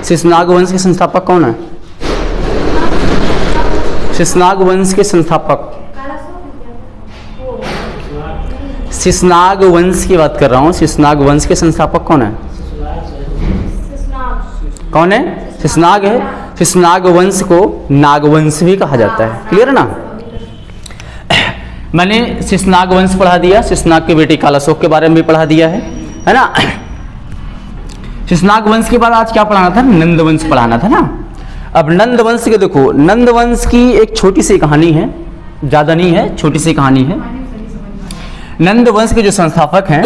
शिशुनाग वंश के संस्थापक कौन है? शिशुनाग वंश के संस्थापक, शिशुनाग वंश की बात कर रहा हूँ। शिशुनाग वंश के संस्थापक कौन है? कौन है? शिशुनाग है। शिशुनाग वंश को नागवंश भी कहा जाता है। क्लियर है ना? मैंने शिशुनाग वंश पढ़ा दिया, शिशुनाग की बेटी कालाशोक के बारे में भी पढ़ा दिया है ना। शिशुनाग वंश के बाद आज क्या पढ़ाना था? नंद वंश पढ़ाना था ना। अब नंद वंश के देखो, नंद वंश की एक छोटी सी कहानी है, ज्यादा नहीं है, छोटी सी कहानी है। नंद वंश के जो संस्थापक हैं,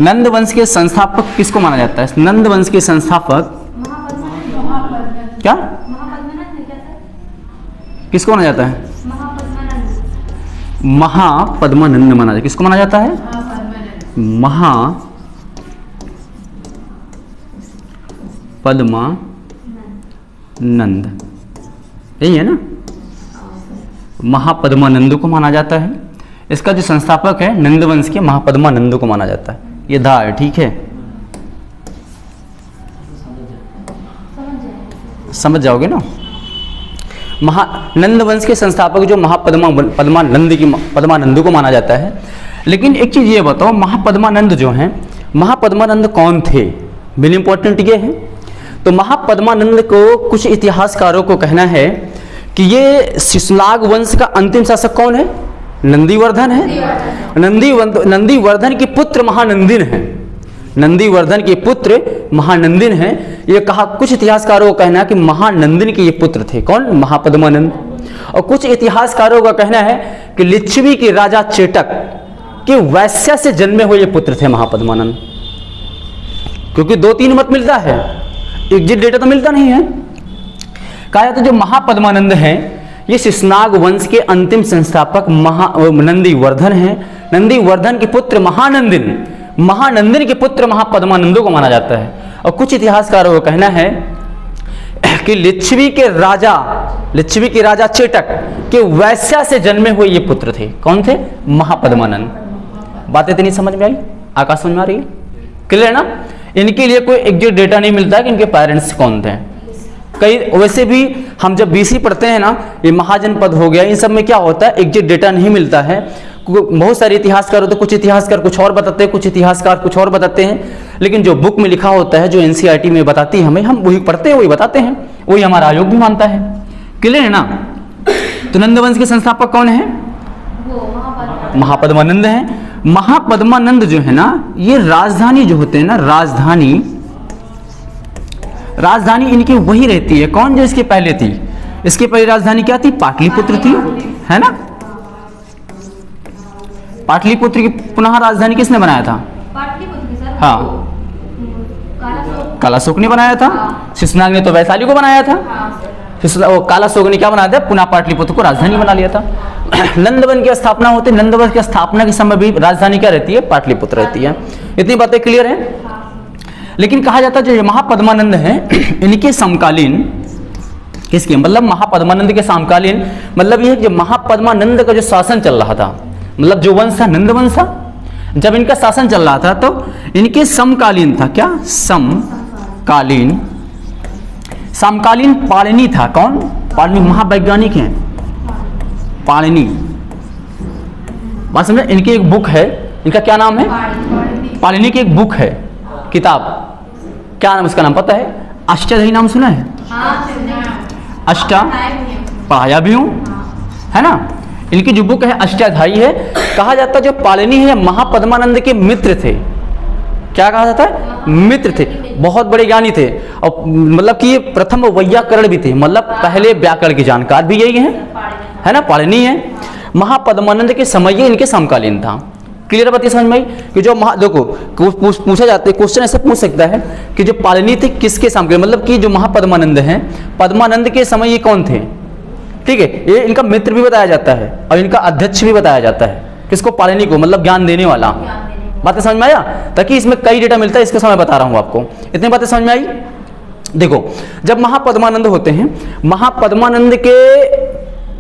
नंद वंश के संस्थापक किसको माना जाता है? नंद वंश के संस्थापक क्या किसको माना जाता है? महापद्मानंद माना जाता है। किसको माना जाता है? महापद्मानंद, यही है ना? महापद्मानंद को माना जाता है। इसका जो संस्थापक है नंदवंश के, महापद्मानंद को माना जाता है। ये धा है, ठीक है? समझ जाओगे ना? नंद वंश के संस्थापक जो पद्मानंद को माना जाता है। लेकिन एक चीज ये बताओ, महापद्मानंद जो हैं, महापद्मानंद कौन थे? वेरी इंपॉर्टेंट ये है। तो महापद्मानंद को कुछ इतिहासकारों को कहना है कि ये शिशुनाग वंश का अंतिम शासक कौन है? नंदीवर्धन है। नंदीवर्धन के पुत्र महानंदिन है। नंदीवर्धन के पुत्र महानंदिन हैं। ये कहा, कुछ इतिहासकारों का कहना है कि महानंदिन के ये पुत्र थे। कौन? महापद्मानंद। और कुछ इतिहासकारों का कहना है कि लिच्छवी के राजा चेटक के वैश्या से जन्मे हुए ये पुत्र थे महापद्मानंद। क्योंकि 2-3 मत मिलता है, एग्जैक्ट डेटा तो मिलता नहीं है। कहा जाता है जो महापद्मानंद हैं ये शिशुनाग वंश के अंतिम संस्थापक नंदीवर्धन हैं। नंदीवर्धन के पुत्र महानंदिन के पुत्र महापद्मानंद को माना जाता है। और कुछ इतिहासकारों का कहना है कि लिच्छवी के राजा चेटक के वैश्या से जन्मे हुए ये पुत्र थे। कौन थे? महापद्मानंद। बातें इतनी समझ में आई? आकाश समझ में आ रही है? क्लियर है ना? इनके लिए कोई एग्जैक्ट डेटा नहीं मिलता कि इनके पेरेंट्स कौन थे। कई वैसे भी हम जब बीसी पढ़ते हैं ना, ये महाजनपद हो गया, इन सब में क्या होता है, एग्जैक्ट डेटा नहीं मिलता है। बहुत सारे इतिहासकार होते हैं, कुछ इतिहासकार कुछ और बताते हैं, कुछ इतिहासकार कुछ और बताते हैं। लेकिन जो बुक में लिखा होता है, जो एनसीईआरटी में बताती है हमें, हम वही पढ़ते हैं, वही बताते हैं, वही हमारा आयोग भी मानता है। क्लियर है ना? तो नंदवंश के संस्थापक कौन है? महापद्मानंद है। महापद्मानंद जो है ना, ये राजधानी जो होते हैं ना, राजधानी इनकी वही रहती है। कौन? जो इसके पहले थी, इसके पहले राजधानी क्या थी? पाटलिपुत्र थी, है ना? पाटलिपुत्र की पुनः राजधानी किसने बनाया था? हाँ, कालाशोक ने बनाया था। शिशुनाग ने तो वैशाली को बनाया था। कालाशोक ने क्या बनाया था? पुनः पाटलिपुत्र को राजधानी बना लिया था। नंदवन की स्थापना होती है, नंदवन की स्थापना के समय भी राजधानी क्या रहती है? पाटलिपुत्र रहती है। इतनी बातें क्लियर है? लेकिन कहा जाता है जो महापद्मानंद हैं, इनके समकालीन, किसके मतलब महापद्मानंद के समकालीन, मतलब ये जो महापद्मानंद का जो शासन चल रहा था, मतलब जो वंश था नंदवंश था, जब इनका शासन चल रहा था तो इनके समकालीन था। क्या? समकालीन पाणिनि था। कौन? पाणिनि महावैज्ञानिक हैं, पाणिनि। बात समझे? इनकी एक बुक है, इनका क्या नाम है? पाणिनि की एक बुक है, किताब, क्या नाम उसका? नाम पता है? अष्टाध्यायी। नाम सुना है? पढ़ाया भी हूं, है ना? इनकी जो बुक है अष्टाध्यायी है। कहा जाता है जो पाणिनि है महापद्मानंद के मित्र थे। क्या कहा जाता है? मित्र थे, बहुत बड़े ज्ञानी थे। और मतलब कि ये प्रथम वैयाकरण भी थे, मतलब पहले व्याकरण के जानकार भी यही है ना? पाणिनि है। महापद्मानंद के समय ये इनके समकालीन था। क्लियर बात समझ में आई? कि जो देखो पूछा जाता है, क्वेश्चन ऐसे पूछ सकता है कि जो पाणिनि थे किसके समकालीन, मतलब कि जो महापद्मानंद हैं, पद्मानंद के समय ये कौन थे? ठीक है, ये इनका मित्र भी बताया जाता है और इनका अध्यक्ष भी बताया जाता है। किसको? पाणिनि को, मतलब ज्ञान देने वाला। बातें समझ में आया? ताकि इसमें कई डेटा मिलता है, इसके समय बता रहा हूं आपको। इतनी बातें समझ में आई? देखो, जब महापद्मानंद होते हैं, महापद्मानंद के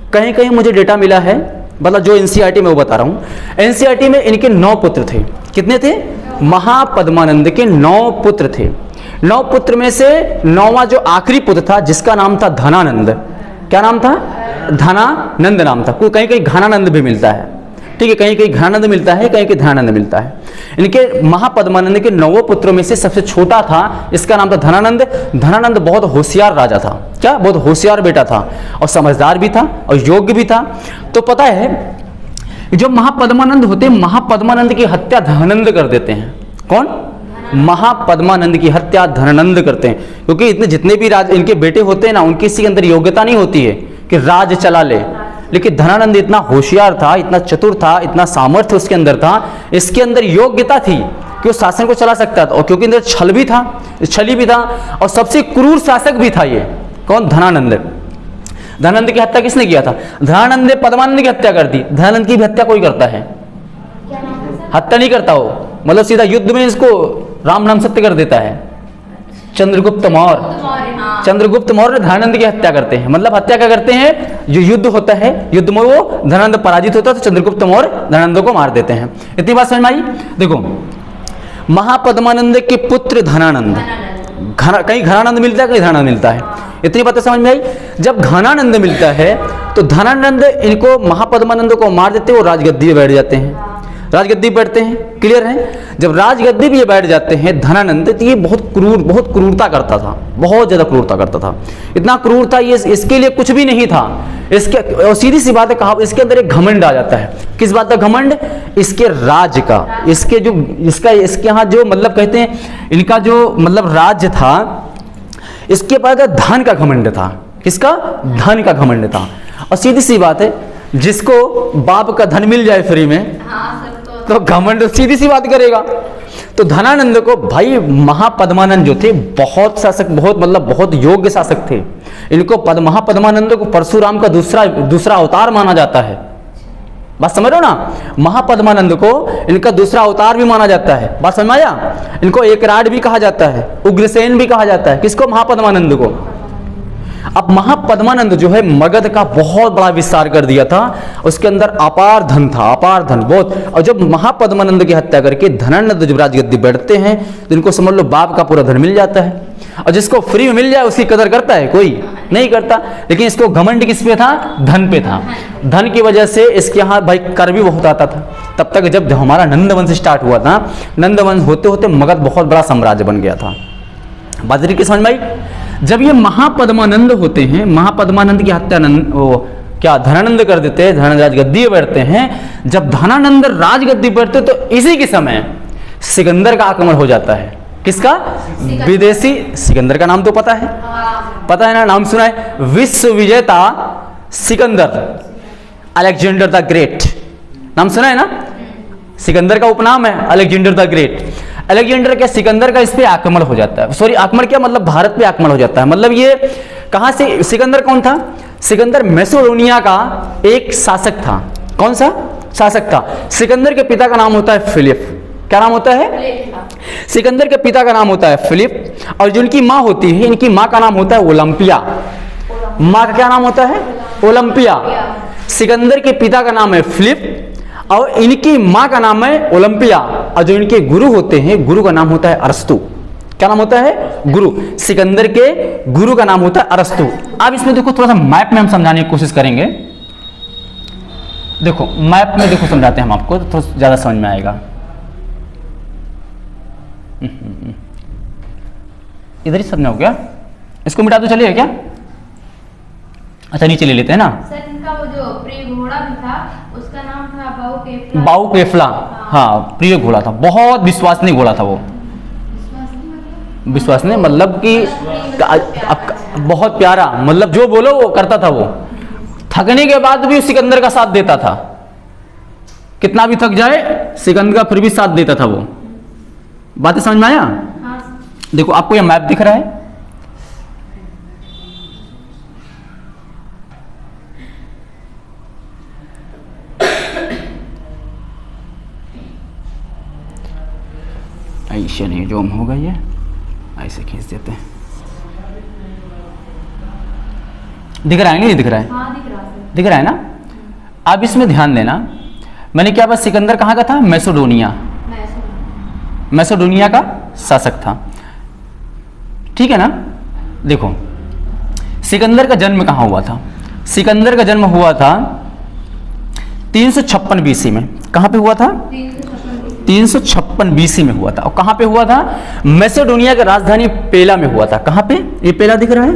कहीं कहीं मुझे डेटा मिला है, मतलब जो एनसीईआरटी में वो बता रहा हूं। एनसीईआरटी में इनके 9 पुत्र थे। कितने थे? महापद्मानंद के 9 पुत्र थे। 9 पुत्र में से 9वां जो आखिरी पुत्र था जिसका नाम था धनानंद, क्या नाम था? धनानंद नाम था। कहीं कहीं घनानंद भी मिलता है, ठीक है, कहीं कहीं घनानंद मिलता है, कहीं कहीं धनानंद मिलता है। इनके महापद्मानंद के 9 पुत्रों में से सबसे छोटा था, इसका नाम था धनानंद। धनानंद बहुत होशियार राजा था, क्या? बहुत होशियार बेटा था और समझदार भी था और योग्य भी था। तो पता है जो महापद्मानंद होते, महापद्मानंद की हत्या धनानंद कर देते हैं। कौन? महापद्मानंद की हत्या धनानंद करते हैं, क्योंकि इतने जितने भी राज इनके बेटे होते हैं ना, उनकी किसी के अंदर योग्यता नहीं होती है कि राज चला ले, लेकिन धनानंद इतना होशियार था, इतना चतुर था, इतना सामर्थ्य उसके अंदर था, इसके अंदर योग्यता थी कि वो शासन को चला सकता था। और क्योंकि अंदर छल भी था, छली भी था और सबसे क्रूर शासक भी था ये। कौन? धनानंद। धनानंद की हत्या किसने किया था? धनानंद ने पद्मानंद की हत्या कर दी। धनानंद की भी हत्या कोई करता है? हत्या नहीं करता वो, मतलब सीधा युद्ध में इसको राम नाम सत्य कर देता है। चंद्रगुप्त मौर्य, चंद्रगुप्त मौर्य धनानंद की हत्या करते हैं। मतलब हत्या क्या करते हैं? जो युद्ध होता है, युद्ध में वो धनानंद पराजित होता है तो चंद्रगुप्त मौर्य धनानंद को मार देते हैं। इतनी बात समझ में आई? देखो, महापद्मानंद के पुत्र धनानंद, कहीं घनानंद मिलता है, कहीं धनानंद मिलता है। इतनी बातें समझ में आई? जब घनानंद मिलता है तो धनानंद इनको महापद्मानंद को मार देते हैं, वो राजगद्दी पे बैठ जाते हैं, राजगद्दी बैठते हैं। क्लियर है? जब राजगद्दी पे ये बैठ जाते हैं धनानंद, तो ये बहुत क्रूरता करता था, बहुत ज्यादा क्रूरता करता था। इतना क्रूर था ये, इसके लिए कुछ भी नहीं था। इसके और सीधी सी बात है, कहा इसके अंदर एक घमंड आ जाता है। किस बात का घमंड? इसके राज का, इसके जो इसके यहाँ जो मतलब कहते हैं इनका जो मतलब राज्य था, इसके पास धन का घमंड था। किसका? धन का घमंड था। और सीधी सी बात है, जिसको बाप का धन मिल जाए फ्री में तो घमंड सीधी सी बात करेगा। तो धनानंद को भाई महापद्मानंद जो थे बहुत शासक, बहुत मतलब बहुत योग्य शासक थे। इनको महापद्मानंद को परशुराम का दूसरा अवतार माना जाता है। बात समझ रहे हो ना? महापद्मानंद को इनका दूसरा अवतार भी माना जाता है। बात समझ में आया? इनको एकराट भी कहा जाता है, उग्रसेन भी कहा जाता है। किसको? महापद्मानंद को। अब महापद्मानंद जो है मगध का बहुत बड़ा विस्तार कर दिया था, उसके अंदर अपार धन था, अपार धन बहुत। और जब महापद्मानंद की हत्या करके धनानंद जब राजगद्दी बैठते हैं तो इनको समझ लो बाप का पूरा धन मिल जाता है। और जिसको फ्री में मिल जाए उसकी कदर करता है? कोई नहीं करता। लेकिन इसको घमंड किस पे था? धन पे था। धन की वजह से इसके यहाँ भाई कर भी बहुत आता था। तब तक जब हमारा नंदवंश स्टार्ट हुआ था, नंदवंश होते होते मगध बहुत बड़ा साम्राज्य बन गया था। बात की समझ में आई? जब ये महापद्मानंद होते हैं, महापद्मानंद की हत्या क्या धनानंद कर देते हैं, धनानंद राजगद्दी बैठते हैं। जब धनानंद राजगद्दी बैठते तो इसी के समय सिकंदर का आक्रमण हो जाता है। किसका? विदेशी सिकंदर का नाम तो पता है, पता है ना? नाम सुना है? विश्व विजेता सिकंदर, अलेक्जेंडर द ग्रेट, नाम सुना है ना? सिकंदर का उपनाम है अलेक्जेंडर द ग्रेट। अलेक्जेंडर क्या सिकंदर का इस पे आक्रमण हो जाता है। सॉरी, आक्रमण क्या मतलब भारत पे आक्रमण हो जाता है। मतलब ये कहां से? सिकंदर कौन था? सिकंदर मैसेडोनिया का एक शासक था। कौन सा शासक था? सिकंदर के पिता का नाम होता है फिलिप। क्या नाम होता है? सिकंदर के पिता का नाम होता है फिलिप। और जो इनकी माँ होती है, इनकी माँ का नाम होता है ओलंपिया। माँ का क्या नाम होता है? ओलंपिया। सिकंदर के पिता का नाम है फिलिप और इनकी माँ का नाम है ओलंपिया। और जो इनके गुरु होते हैं, गुरु का नाम होता है अरस्तु। क्या नाम होता है? गुरु। सिकंदर के गुरु का नाम होता है अरस्तु। अब इसमें देखो थोड़ा सा मैप में हम समझाने की कोशिश करेंगे। देखो मैप में देखो समझाते हैं हम आपको, तो थोड़ा ज्यादा समझ में आएगा। इधर ही समझाओ क्या? इसको मिटा दो चलिए क्या? अच्छा नीचे ले लेते हैं ना। सर इनका वो जो प्रिय घोड़ा भी था उसका नाम था बाऊ केफला। हाँ, प्रिय घोड़ा था, बहुत विश्वसनीय घोड़ा था वो। विश्वसनीय मतलब कि बहुत प्यारा, मतलब जो बोलो वो करता था। वो थकने के बाद भी सिकंदर का साथ देता था। कितना भी थक जाए सिकंदर का फिर भी साथ देता था वो। बातें समझ में आया? हाँ। देखो आपको यह मैप दिख रहा है, ऐसे नहीं जोम होगा, ये ऐसे खींच देते हैं। दिख रहा है नहीं दिख रहा है? हाँ, दिख रहा है। दिख रहा है ना? अब इसमें ध्यान देना, मैंने क्या बस सिकंदर कहाँ का था? मैसेडोनिया, मैसेडोनिया का शासक था। ठीक है ना। देखो सिकंदर का जन्म कहाँ हुआ था? सिकंदर का जन्म हुआ था 356 बीसी में। कहाँ पे हुआ था? 356 बीसी में हुआ था। और कहाँ पे हुआ था? मैसेडोनिया की राजधानी पेला में हुआ था। कहाँ पे? ये पेला दिख रहा है,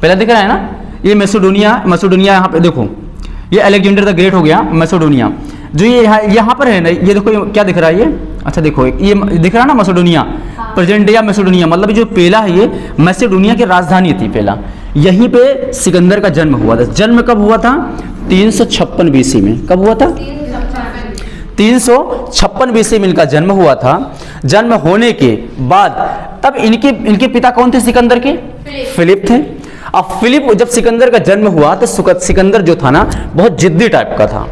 पेला दिख रहा है ना, ये मैसेडोनिया, मैसेडोनिया यहाँ पे देखो, ये अलेक्जेंडर द ग्रेट हो गया मैसेडोनिया। जो ये यहाँ पर है ना, ये देखो ये क्या दिख रहा है ये, अच्छा देखो ये दिख रहा है ना मैसेडोनिया, प्रेजेंट या मैसेडोनिया, मतलब जो पेला है ये मैसेडोनिया की राजधानी थी पेला। यहीं पे सिकंदर का जन्म हुआ था। जन्म कब हुआ था? 356 बीसी में। कब हुआ था? 356 बीसी में इनका जन्म हुआ था। जन्म होने के बाद तब इनके पिता कौन थे सिकंदर के? फिलिप थे। अब फिलिप, जब सिकंदर का जन्म हुआ तो सिकंदर जो था ना बहुत जिद्दी टाइप का था,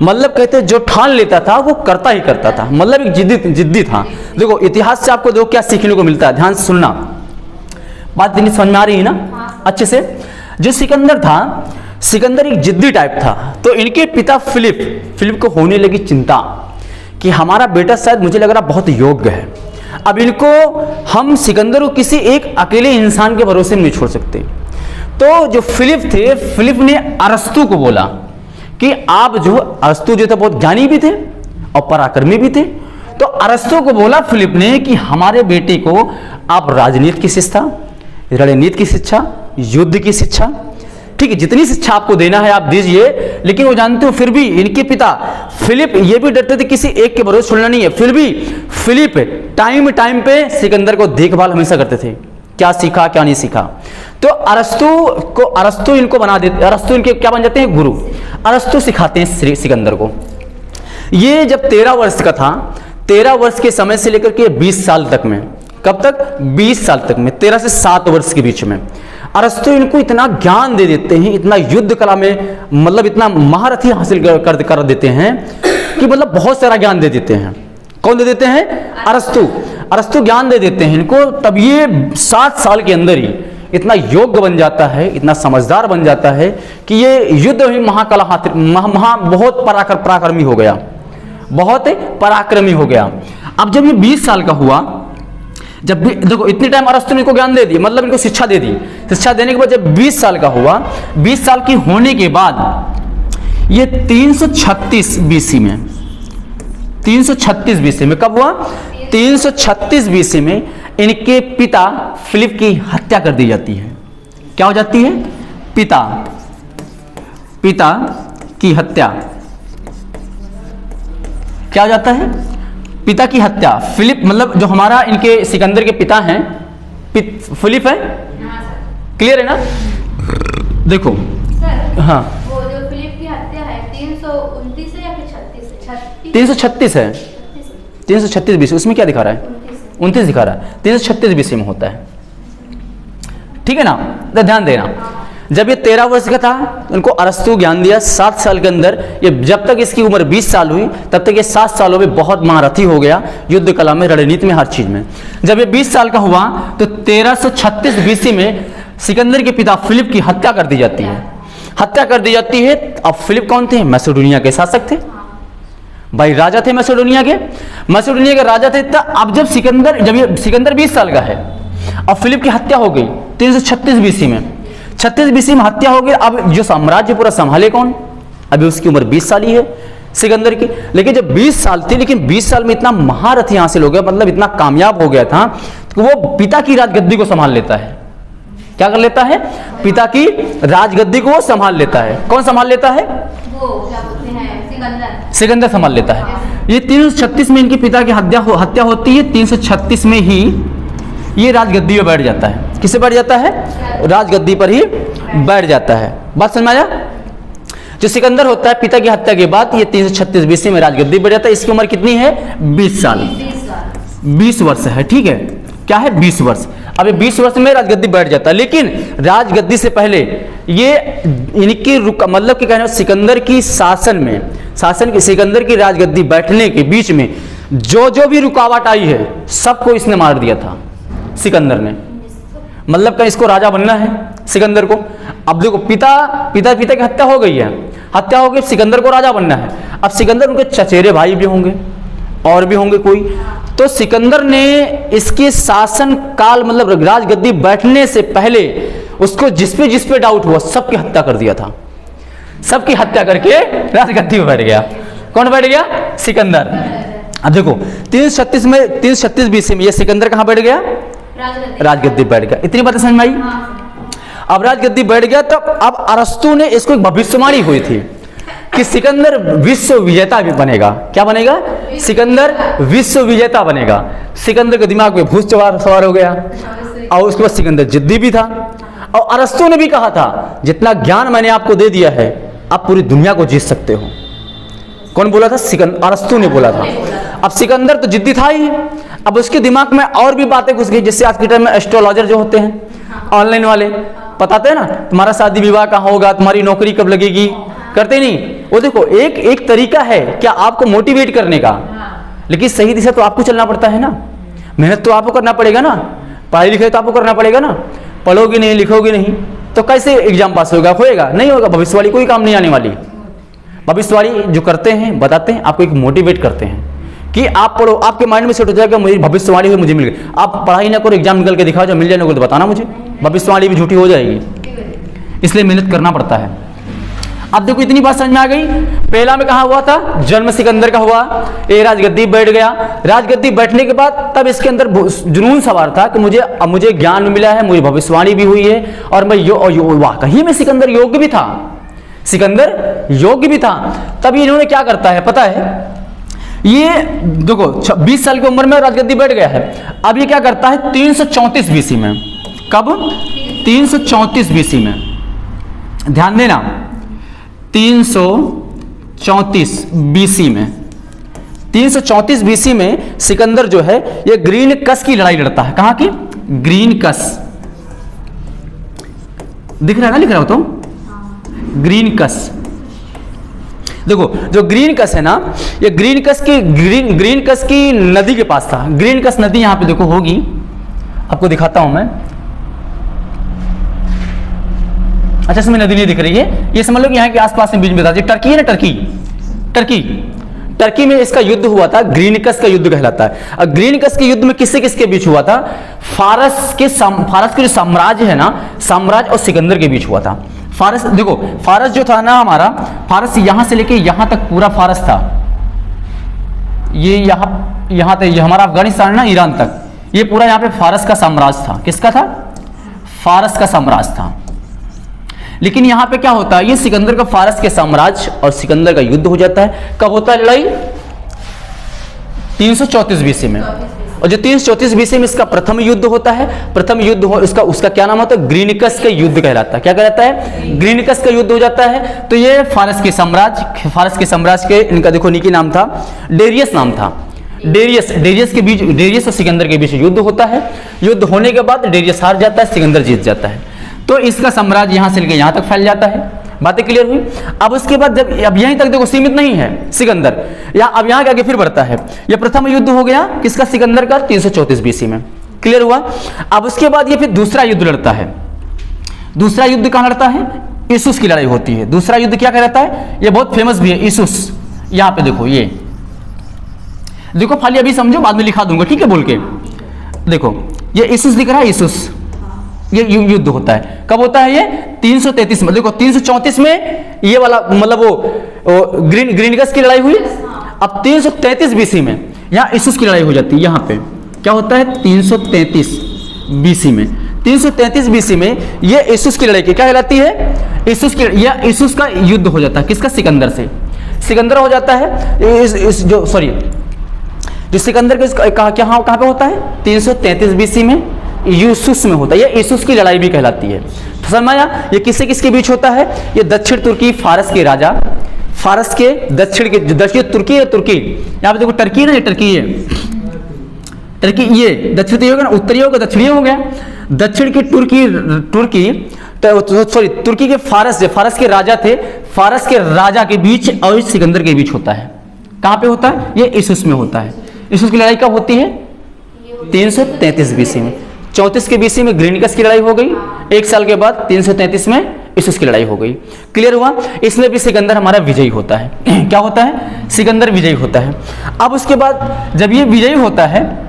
मतलब कहते जो ठान लेता था वो करता ही करता था, मतलब एक जिद्दी था। देखो इतिहास से आपको देखो क्या सीखने को मिलता है, ध्यान से सुनना, बात इतनी समझ में आ रही है ना अच्छे से। जो सिकंदर था, सिकंदर एक जिद्दी टाइप था, तो इनके पिता फिलिप को होने लगी चिंता कि हमारा बेटा शायद मुझे लग रहा बहुत योग्य है, अब इनको हम सिकंदर को किसी एक अकेले इंसान के भरोसे में नहीं छोड़ सकते। तो जो फिलिप थे, फिलिप ने अरस्तु को बोला कि आप जो, अरस्तु जो थे बहुत ज्ञानी भी थे और पराक्रमी भी थे, तो अरस्तु को बोला फिलिप ने कि हमारे बेटे को आप राजनीति की शिक्षा, रणनीति की शिक्षा, युद्ध की शिक्षा, ठीक है, जितनी शिक्षा आपको देना है आप दीजिए। लेकिन वो जानते हो फिर भी इनके पिता फिलिप ये भी डरते थे किसी एक के भरोसे छोड़ना नहीं है। फिर भी फिलिप टाइम पे सिकंदर को देखभाल हमेशा करते थे, क्या सीखा क्या नहीं सीखा। तो अरस्तु इनको बना देते, अरस्तु इनके क्या बन जाते हैं? गुरु। अरस्तु सिखाते हैं सिकंदर को। ये जब 13 वर्ष का था, 13 वर्ष के समय से लेकर के 20 साल तक में, कब तक? 20 साल तक में, 13 से 7 वर्ष के बीच में अरस्तु इनको इतना ज्ञान दे देते हैं, इतना युद्ध कला में मतलब इतना महारथी हासिल कर देते हैं कि मतलब बहुत सारा ज्ञान दे देते हैं। कौन दे देते हैं? अरस्तु ज्ञान दे देते हैं इनको। तब ये 7 साल के अंदर ही इतना योग्य बन जाता है, इतना समझदार बन जाता है कि ये युद्ध ही महाकला बहुत पराक्रमी हो गया, बहुत पराक्रमी हो गया। अब जब ये 20 साल का हुआ, जब भी देखो इतने टाइम अरस्तु ने इनको ज्ञान दे दी, मतलब इनको शिक्षा दे दी। शिक्षा देने के बाद जब 20 साल का हुआ, 20 साल की होने के बाद ये 336 बीसी में, 336 बीसी में कब हुआ? 336 बीसी में इनके पिता फिलिप की हत्या कर दी जाती है। क्या हो जाती है? पिता की हत्या। क्या हो जाता है? पिता की हत्या। फिलिप मतलब जो हमारा इनके सिकंदर के पिता हैं, फिलिप है, क्लियर है ना? देखो सर, हाँ, वो जो फिलिप की हत्या है 329 है या फिर 36? 336 है, 336 बीसी। उसमें क्या दिखा रहा है? 29 दिखा रहा है। 336 बीसी में होता है, ठीक है ना? तो ध्यान देना, जब ये 13 वर्ष का था उनको अरस्तु ज्ञान दिया। 7 साल के अंदर, ये जब तक इसकी उम्र 20 साल हुई तब तक ये 7 सालों में बहुत महारथी हो गया, युद्ध कला में, रणनीति में, हर चीज में। जब ये 20 साल का हुआ तो 1336 बीसी में सिकंदर के पिता फिलिप की हत्या कर दी जाती है। हत्या कर दी जाती है। अब फिलिप कौन थे? मैसेडोनिया के शासक थे भाई, राजा थे मैसेडोनिया के राजा थे। अब जब सिकंदर 20 साल का है, अब फिलिप की हत्या हो गई 336 बीसी में। 36 बीसी में हत्या हो गई। अब जो साम्राज्य पूरा संभाले कौन? अभी उसकी उम्र 20 साल ही है सिकंदर की। लेकिन जब 20 साल थी, लेकिन 20 साल में इतना महारथी हासिल हो गया, मतलब इतना कामयाब हो गया था, तो वो पिता की राजगद्दी को संभाल लेता है। क्या कर लेता है? पिता की राजगद्दी को संभाल लेता है। कौन संभाल लेता है? वो क्या बोलते हैं? सिकंदर संभाल लेता है। ये 336 में इनके पिता की हत्या होती है। 336 में ही ये राजगद्दी पर बैठ जाता है। किसे बैठ जाता है? राजगद्दी पर ही बैठ जाता है। बात समझ में आया? जो सिकंदर होता है पिता की हत्या के बाद ये 336 बीसी में राजगद्दी बैठ जाता है। इसकी उम्र कितनी है? 20 साल, 20 वर्ष है, ठीक है? क्या है? 20 वर्ष। अब 20 वर्ष में राजगद्दी बैठ जाता है। लेकिन राजगद्दी से पहले ये इनकी मतलब कि कहना सिकंदर की सिकंदर की राजगद्दी बैठने के बीच में जो भी रुकावट आई है सबको इसने मार दिया था सिकंदर ने। मतलब कहीं इसको राजा बनना है सिकंदर को। अब देखो पिता की हत्या हो गई है, हत्या हो गई, सिकंदर को राजा बनना है। अब सिकंदर उनके चचेरे भाई भी होंगे और भी होंगे कोई, तो सिकंदर ने इसके शासन काल मतलब राजगद्दी बैठने से पहले उसको जिस पे डाउट हुआ सबकी हत्या कर दिया था। सबकी हत्या करके राजगद्दी पे बैठ गया। कौन बैठ गया? सिकंदर। अब देखो 336 BC में ये सिकंदर कहाँ बैठ गया? राजगद्दी बैठ गया। इतनी बातें समझ में आई? अब राजगद्दी बैठ गया तो अब अरस्तु ने इसको एक भविष्यवाणी हुई थी कि सिकंदर विश्व विजेता भी बनेगा। क्या बनेगा? सिकंदर विश्व विजेता बनेगा। सिकंदर के दिमाग में भूत सवार हो गया और उसके बाद सिकंदर जिद्दी भी था। और अरस्तु ने भी कहा था जितना ज्ञान मैंने आपको दे दिया है आप पूरी दुनिया को जीत सकते हो। कौन बोला था? अरस्तु ने बोला था। अब सिकंदर तो जिद्दी था ही, अब उसके दिमाग में और भी बातें घुस गई। जैसे आज के टाइम में एस्ट्रोलॉजर जो होते हैं ऑनलाइन वाले बताते हैं ना तुम्हारा शादी विवाह कहाँ होगा, तुम्हारी नौकरी कब लगेगी, करते नहीं। वो देखो एक तरीका है क्या आपको मोटिवेट करने का, लेकिन सही दिशा तो आपको चलना पड़ता है ना। मेहनत तो आपको करना पड़ेगा ना, पढ़ाई लिखाई तो आपको करना पड़ेगा ना। पढ़ोगे नहीं लिखोगे नहीं तो कैसे एग्जाम पास होगा? नहीं होगा। भविष्यवाणी कोई काम नहीं आने वाली। भविष्यवाणी जो करते हैं बताते हैं आपको, एक मोटिवेट करते हैं कि आप पढ़ो, आपके माइंड में सेट हो जाएगा मुझे भविष्यवाणी हुई मुझे मिल गई। आप पढ़ाई ना करो, एग्जाम निकल के दिखाओ, जब मिल जाए तो बताना मुझे, भविष्यवाणी भी झूठी हो जाएगी। इसलिए मेहनत करना पड़ता है। अब देखो इतनी बात समझ में आ गई। पहला में कहा हुआ था? जन्म सिकंदर का हुआ, ये राजगद्दी बैठ गया। राजगद्दी बैठने के बाद तब इसके अंदर जुनून सवार था कि मुझे ज्ञान मिला है, मुझे भविष्यवाणी भी हुई है और मैं वाकई में सिकंदर योग्य भी था। सिकंदर योग्य भी था। तब इन्होंने क्या करता है पता है? ये देखो 20 साल की उम्र में राजगद्दी बैठ गया है। अब ये क्या करता है? 334 BC में। कब? 334 BC में। ध्यान देना 334 BC में। 334 BC में सिकंदर जो है ये ग्रीन कस की लड़ाई लड़ता है। कहां की? ग्रीन कस। दिख रहा है ना? लिख रहा हो तो ग्रीन कस। देखो जो ग्रीन कस है ना, ये ग्रीन कस की नदी के पास था। ग्रीन कस नदी यहां पे देखो होगी, आपको दिखाता हूं मैं। अच्छा इसमें नदी नहीं दिख रही है, ये समझ लो कि यहाँ के आसपास में बीच में था। टर्की है ना, टर्की में इसका युद्ध हुआ था। ग्रीनिकस का युद्ध कहलाता है। और ग्रीनिकस के युद्ध में किससे किसके बीच हुआ था? फारस के जो साम्राज्य है ना, साम्राज्य और सिकंदर के बीच हुआ था। फारस देखो, फारस जो था ना हमारा, फारस यहां से लेके यहां तक पूरा फारस था। ये यहां तक, ये हमारा अफगानिस्तान ना, ईरान तक, ये पूरा यहां पे फारस का साम्राज्य था। किसका था? फारस का साम्राज्य था। लेकिन यहां पे क्या होता है? ये सिकंदर का फारस के साम्राज्य और सिकंदर का युद्ध हो जाता है। कब होता है लड़ाई? 334 BC में। और जो 334 BC में इसका प्रथम युद्ध होता है। प्रथम युद्ध हो उसका क्या नाम होता है? ग्रीनिकस का युद्ध कहलाता है। क्या कहलाता है? ग्रीनिकस का युद्ध हो जाता है। तो ये फारस के साम्राज्य के इनका देखो नीचे नाम था, डेरियस नाम था। डेरियस और सिकंदर के बीच युद्ध होता है। युद्ध होने के बाद डेरियस हार जाता है, सिकंदर जीत जाता है। तो इसका साम्राज्य यहां से लेकर यहां तक फैल जाता है। बातें क्लियर हुई? अब उसके बाद जब अब यहीं तक देखो सीमित नहीं है सिकंदर, अब यहां आगे फिर बढ़ता है। यह प्रथम युद्ध हो गया किसका? सिकंदर का, 334 BC में। क्लियर हुआ? अब उसके बाद ये फिर दूसरा युद्ध लड़ता है। दूसरा युद्ध कहां लड़ता है? इसूस की लड़ाई होती है। दूसरा युद्ध क्या कहलाता है? ये बहुत फेमस भी है, इसूस। यहां पे देखो, ये देखो खाली अभी समझो, बाद में लिखा दूंगा, ठीक है बोल के। देखो ये इसूस दिख रहा है, इसूस, ये युद्ध होता है। कब होता है ये? 333 में। देखो 334 में ये वाला मतलब वो ग्रीनिकस की लड़ाई हुई। अब 333 BC में यहाँ इसूस की लड़ाई हो जाती है। यहाँ पे क्या होता है? 333 BC में। 333 BC में ये इसूस की लड़ाई की क्या कहलाती है? इसूस का युद्ध हो जाता है। किसका? सिकंदर से। सिकंदर हो जाता है जो सिकंदर के कहाँ पे होता है? 333 BC में यूसुस में होता है। ये इसूस की लड़ाई भी कहलाती है। समझाया? ये किससे किसके बीच होता है? ये दक्षिण तुर्की फारस के राजा, फारस के दक्षिण तुर्की है, तुर्की यहाँ पे देखो टर्की है ना, ये टर्की है, टर्की ये दक्षिण होगा ना, उत्तरी होगा, दक्षिणी हो गया। दक्षिण की तुर्की के फारस के राजा थे, फारस के राजा के बीच और सिकंदर के बीच होता है। कहाँ पे होता है? ये इसूस में होता है। इसूस की लड़ाई कब होती है? 333 BC में। 34 के बीसी में ग्रीनिकस की लड़ाई हो गई, एक साल के बाद 333 में इसूस की लड़ाई हो गई। क्लियर हुआ? इसमें भी सिकंदर हमारा विजयी होता है। क्या होता है? सिकंदर विजयी होता है। अब उसके बाद जब ये विजयी होता है,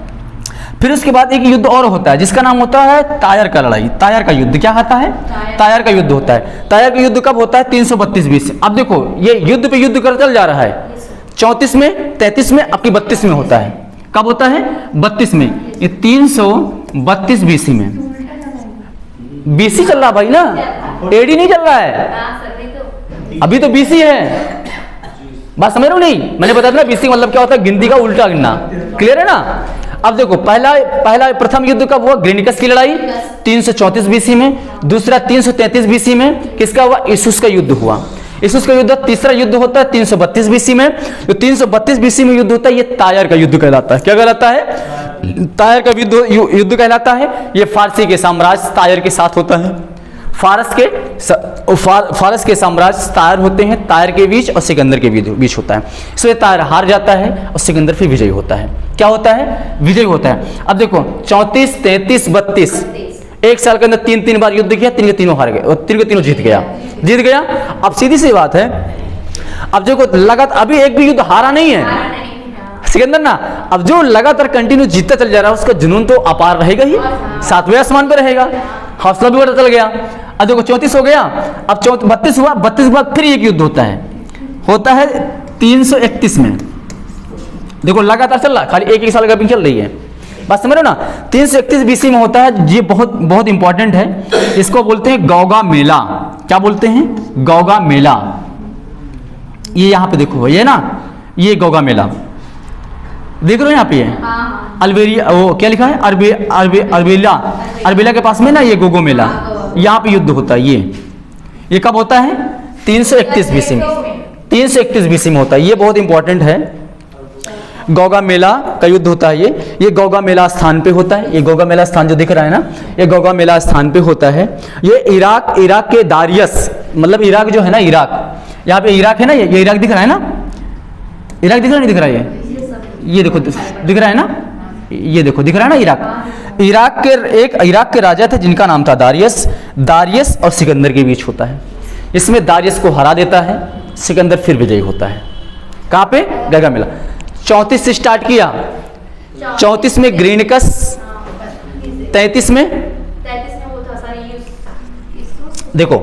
फिर उसके बाद एक युद्ध और होता है जिसका नाम होता है तायर का लड़ाई, तायर का युद्ध। क्या आता है? तायर का युद्ध होता है। तायर का युद्ध कब होता है? 332 बीसी। अब देखो ये युद्ध पे युद्ध कर चल जा रहा है, 34 में, 33 में, अब की 32 में होता है। कब होता है? 32 में। ये 332 बीसी में, बीसी चल रहा भाई ना, एडी नहीं चल रहा है, अभी तो बीसी है। बात समझ रहे हो नहीं? मैंने बताया था ना बीसी मतलब क्या होता है, गिनती का उल्टा गिनना। क्लियर है ना? अब देखो पहला प्रथम युद्ध कब हुआ? ग्रीनिकस की लड़ाई 334 बीसी में। दूसरा 333 बीसी में किसका हुआ? इसूस का युद्ध हुआ। इसूस का युद्ध। तीसरा युद्ध होता है 332 बीसी में। जो 332 बीसी में युद्ध होता है ये तायर का युद्ध कहलाता है। क्या कहलाता है? तायर का युद्ध कहलाता है। ये फारसी के साम्राज्य तायर के साथ होता है। फारस के साम्राज्य तायर होते हैं, तायर के बीच और सिकंदर के बीच होता है। इसलिए तायर हार जाता है और सिकंदर फिर विजयी होता है। क्या होता है? विजयी होता है। अब देखो 34, 33, 32 एक साल के अंदर 3 बार युद्ध किया, 3 के तीनों हार गए और 3 के तीनों जीत गया। अब सीधी सी बात है, अब देखो लगातार अभी एक भी युद्ध हारा नहीं है सिकंदर ना। अब जो लगातार कंटिन्यू जीतता चल जा रहा है उसका जुनून तो अपार रहेगा ही, 7वें आसमान पर रहेगा, हौसला भी बढ़ता चल गया। अब देखो 34 हो गया, अब 32 हुआ, 32 के बाद फिर एक युद्ध होता है 331 में। देखो लगातार चल रहा, खाली एक साल का भी चल रही है। बात समझ रहे हो ना? 331 बीसी में होता है। ये बहुत इंपॉर्टेंट है। इसको बोलते हैं गौगा मेला। क्या बोलते हैं? गौगा मेला। ये यहाँ पे देखो, ये ना, ये गौगा मेला देख रहे हो यहाँ पे है अल्बेरिया, वो क्या लिखा है? अरबेला के पास में ना ये गोगो मेला, यहाँ पे युद्ध होता है। ये कब होता है? 331 बीसी में। 331 बीसी में होता है। ये बहुत इंपॉर्टेंट है। गौगा मेला का युद्ध होता है। ये गौगा मेला स्थान पे होता है। ये गौगा मेला स्थान जो दिख रहा है ना, ये गौगा मेला स्थान पे होता है। ये इराक के दारियस, मतलब इराक जो है ना, इराक, यहाँ पे इराक है ना, ये इराक दिख रहा है ना, इराक दिख रहा नहीं दिख रहा है? ये देखो दिख रहा है ना, ये देखो दिख रहा है ना इराक। इराक के राजा थे जिनका नाम था दारियस और सिकंदर के बीच होता है। इसमें दारियस को हरा देता है, सिकंदर फिर विजयी होता है। कहाँ पे? गौगा मेला। 34 से स्टार्ट किया, 34 में ग्रीनिकस, 33 में देखो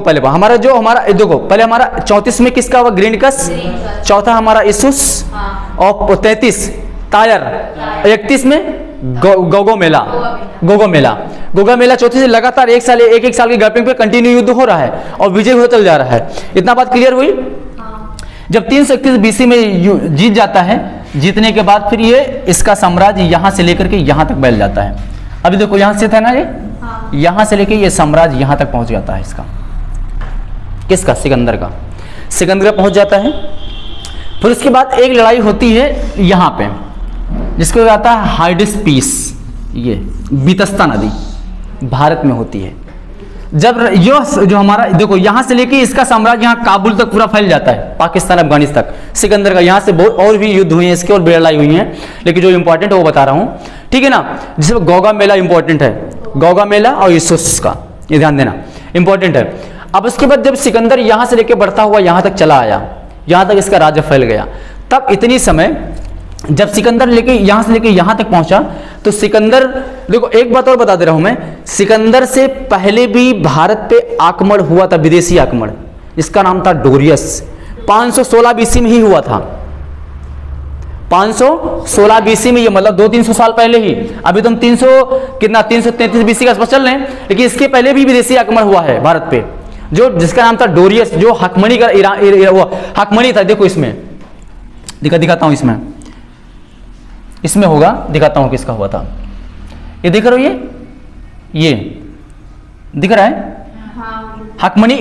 पहले हमारा देखो पहले हमारा 34 में किसका हुआ? ग्रीनिकस। चौथा हमारा इसूस और 33 तायर, 31 में गोगो मेला। 34 से लगातार एक साल की गैपिंग पे कंटिन्यू युद्ध हो रहा है और विजय होता चल जा रहा है। इतना बात क्लियर हुई? जब 331 बीसी में जीत जाता है, जीतने के बाद फिर ये इसका साम्राज्य यहाँ से लेकर के यहाँ तक फैल जाता है। अभी देखो यहाँ से था ना, ये यहाँ से लेकर ये साम्राज्य यहाँ तक पहुँच जाता है। इसका किसका? सिकंदर का। सिकंदर पहुँच जाता है। फिर उसके बाद एक लड़ाई होती है यहाँ पे जिसको कहता है हाइडिस्पीस। ये बीतस्ता नदी भारत में होती है। जब जो हमारा देखो यहाँ से लेके इसका साम्राज्य यहाँ काबुल तक पूरा फैल जाता है, पाकिस्तान अफगानिस्तान तक। सिकंदर का यहाँ से बहुत और भी युद्ध हुए हैं इसके, और बेड़ लड़ाई हुई हैं, लेकिन जो इंपॉर्टेंट है वो बता रहा हूँ। ठीक है ना? जिसमें गौगा मेला इंपॉर्टेंट है, गौगा मेला और इसूस का, ये ध्यान देना इंपॉर्टेंट है। अब उसके बाद जब सिकंदर यहाँ से लेके बढ़ता हुआ यहाँ तक चला आया, यहाँ तक इसका राज्य फैल गया, तब इतनी समय जब सिकंदर यहाँ से लेके यहाँ तक पहुंचा, तो सिकंदर, देखो एक बात और बता दे रहा हूं मैं, सिकंदर से पहले भी भारत पे आक्रमण हुआ था, विदेशी आक्रमण, जिसका नाम था डोरियस। 516 बीसी में ही हुआ था। 516 बीसी में, ये मतलब 200-300 साल पहले ही। अभी तो हम 333 बीसी के आसपास चल रहे हैं, लेकिन इसके पहले भी विदेशी आक्रमण हुआ है भारत पे, जिसका नाम था डोरियस, जो हकमनी का हकमनी था। देखो इसमें दिखाता हूं, इसमें होगा, दिखाता हूं किसका हुआ था। ये देख रहे हो, ये दिख रहा है, हकमनी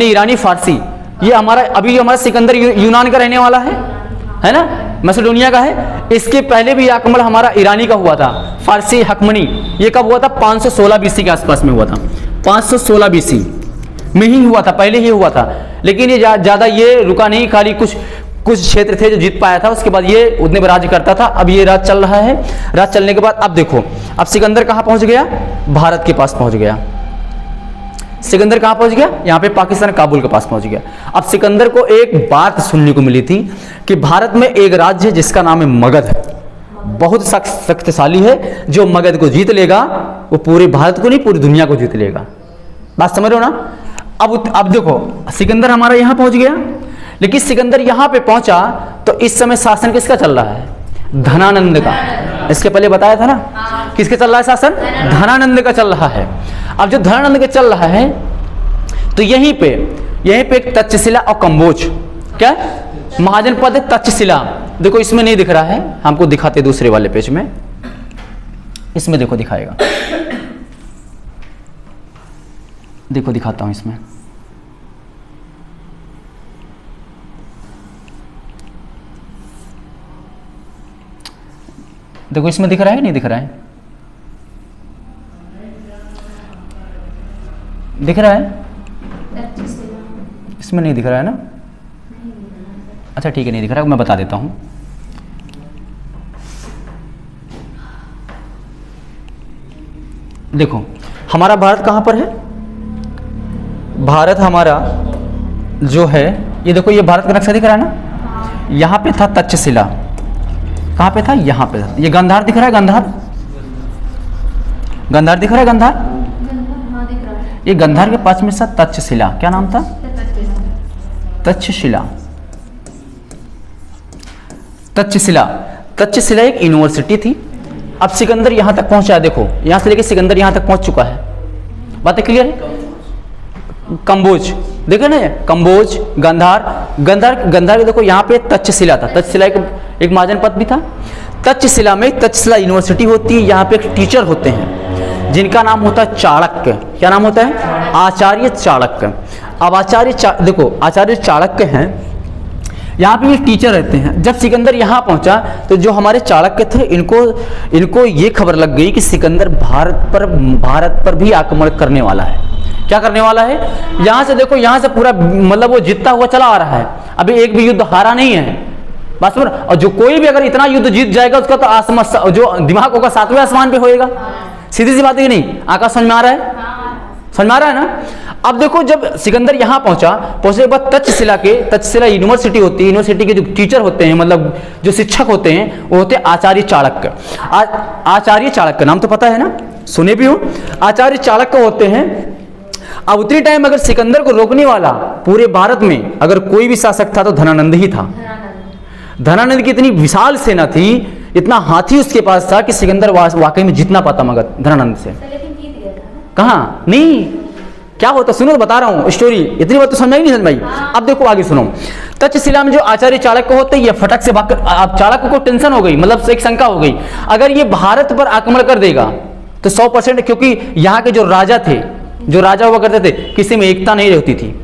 ईरानी फारसी। ये हमारा सिकंदर यूनान का रहने वाला है ना, मैसेडोनिया का है। इसके पहले भी आक्रमण हमारा ईरानी का हुआ था, फारसी हकमनी। ये कब हुआ था? 516 बीसी के आसपास में हुआ था। 516 बीसी में ही हुआ था, पहले ही हुआ था। लेकिन ये ज़्यादा ये रुका नहीं, खाली कुछ क्षेत्र थे जो जीत पाया था, उसके बाद ये उतने पर राज्य करता था। अब ये राज चल रहा है, राज चलने के बाद अब देखो, अब सिकंदर कहाँ पहुंच गया, भारत के पास पहुंच गया। सिकंदर कहाँ पहुंच गया, यहाँ पे पाकिस्तान काबुल के पास पहुंच गया। अब सिकंदर को एक बात सुनने को मिली थी कि भारत में एक राज्य है जिसका नाम है मगध, बहुत शक्तिशाली है, जो मगध को जीत लेगा वो पूरे भारत को नहीं पूरी दुनिया को जीत लेगा। बात समझ रहे हो ना। अब देखो सिकंदर हमारा यहाँ पहुंच गया, लेकिन सिकंदर यहाँ पे पहुंचा तो इस समय शासन किसका चल रहा है, धनानंद का। इसके पहले बताया था ना, किसके चल रहा है शासन, धनानंद का चल रहा है। अब जो धनानंद का चल रहा है तो यहीं पे एक तक्षशिला और कंबोज, क्या महाजनपद है तक्षशिला। देखो इसमें नहीं दिख रहा है, हमको दिखाते दूसरे वाले पेज में, इसमें देखो दिखाएगा, देखो दिखाता हूं इसमें। देखो इसमें दिख रहा है, नहीं दिख रहा है, दिख रहा है, इसमें नहीं दिख रहा है ना। अच्छा ठीक है, नहीं दिख रहा है, मैं बता देता हूं। देखो हमारा भारत कहां पर है, भारत हमारा जो है ये देखो, ये भारत का नक्शा दिख रहा है ना, यहाँ पे था तक्षशिला, कहाँ पे था, यहाँ पे था। ये गांधार दिख रहा है, गांधार, गांधार दिख रहा है, गांधार, ये गांधार के पास में था तक्षशिला, क्या नाम था, तक्षशिला। तक्षशिला, तक्षशिला एक यूनिवर्सिटी थी। अब सिकंदर यहाँ तक पहुँचा, देखो यहाँ से लेके सिकंदर यहाँ तक पहुँच चुका है, बातें क्लियर है। कंबोज देखो ना, कंबोज, गांधार, गांधार देखो यहाँ पे तक्षशिला था, तक्षशिला एक महाजनपद भी था। तक्षशिला में तक्षशिला यूनिवर्सिटी होती है, यहाँ पे एक टीचर होते हैं जिनका नाम होता है चाणक्य। क्या नाम होता है, आचार्य चाणक्य। अब देखो आचार्य चाणक्य हैं, यहाँ पे ये टीचर रहते हैं। जब सिकंदर यहाँ पहुँचा तो जो हमारे चाणक्य थे इनको ये खबर लग गई कि सिकंदर भारत पर भी आक्रमण करने वाला है। क्या करने वाला है, यहाँ से देखो, यहाँ से पूरा मतलब वो जीतता हुआ चला आ रहा है, अभी एक भी युद्ध हारा नहीं है, बस। और जो कोई भी अगर इतना युद्ध जीत जाएगा उसका तो आसमान, जो दिमाग होगा 7वें आसमान पे होएगा। सीधी सी बात है कि नहीं, आकाश समझ में आ रहा है, समझ में आ रहा है ना। अब देखो जब सिकंदर यहाँ पहुंचने के बाद तक्षशिला यूनिवर्सिटी होती है, यूनिवर्सिटी के जो टीचर होते हैं, मतलब जो शिक्षक होते हैं, वो होते हैं आचार्य चाणक्य। आचार्य चाणक्य नाम तो पता है ना, सुने भी हो, आचार्य चाणक्य होते हैं। अब उतनी टाइम अगर सिकंदर को रोकने वाला पूरे भारत में अगर कोई भी शासक था तो धनानंद ही था। धनानंद की इतनी विशाल सेना थी, इतना हाथी उसके पास था कि सिकंदर वाकई में जीतना पाता मगध धनानंद से। कहाँ नहीं, क्या होता सुनो तो बता रहा हूँ स्टोरी, इतनी बात तो समझ नहीं समझ। अब देखो आगे सुनो। तक्षशिला में जो आचार्य चाणक्य होते हैं, ये फटक से भागकर, अब चाणक्य को टेंशन हो गई, मतलब एक शंका हो गई, अगर ये भारत पर आक्रमण कर देगा तो 100%, क्योंकि यहाँ के जो राजा थे, जो राजा हुआ करते थे, किसी में एकता नहीं रहती थी।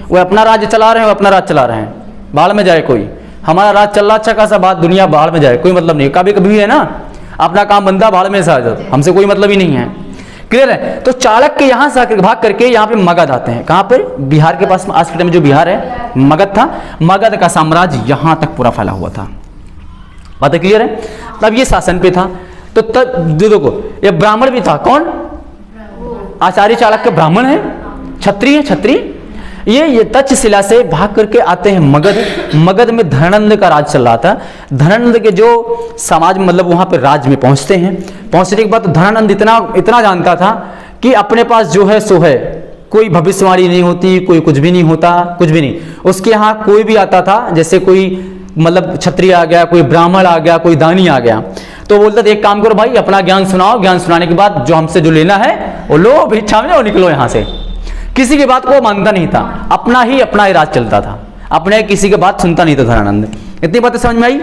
वो अपना राज्य चला रहे हैं, वो अपना राज चला रहे हैं, बाढ़ में जाए कोई, हमारा राज चल रहा अच्छा खासा, बात दुनिया बाढ़ में जाए, कोई मतलब नहीं। कभी कभी है ना, अपना काम बंदा बाढ़ में से, हमसे कोई मतलब ही नहीं है। क्लियर है। तो चाणक्य यहाँ से भाग करके यहाँ पे मगध आते हैं। कहाँ पे, बिहार के पास, आज के टाइम में जो बिहार है मगध था, मगध का साम्राज्य यहाँ तक पूरा फैला हुआ था। बात क्लियर है। तब ये शासन पे था। तो तब देखो ये ब्राह्मण भी था, कौन, आचार्य चाणक्य ब्राह्मण है, क्षत्रिय है, क्षत्रिय। ये तक्षशिला से भाग करके आते हैं मगध। मगध में धनानंद का राज चल रहा था। धनानंद के जो समाज मतलब वहां पे राज्य में पहुंचते हैं। पहुंचने के बाद धनानंद इतना जानता था कि अपने पास जो है सो है, कोई भविष्यवाणी नहीं होती, कोई कुछ भी नहीं होता, कुछ भी नहीं। उसके यहाँ कोई भी आता था, जैसे कोई मतलब क्षत्रिय आ गया, कोई ब्राह्मण आ गया, कोई दानी आ गया, तो बोलता था एक काम करो भाई, अपना ज्ञान सुनाओ, ज्ञान सुनाने के बाद जो हमसे जो लेना है वो लो, भिक्षा में, और निकलो यहाँ से। किसी की बात को वो मानता नहीं था, अपना ही राज चलता था, अपने किसी की बात सुनता नहीं था धनानंद। इतनी बातें समझ में आई।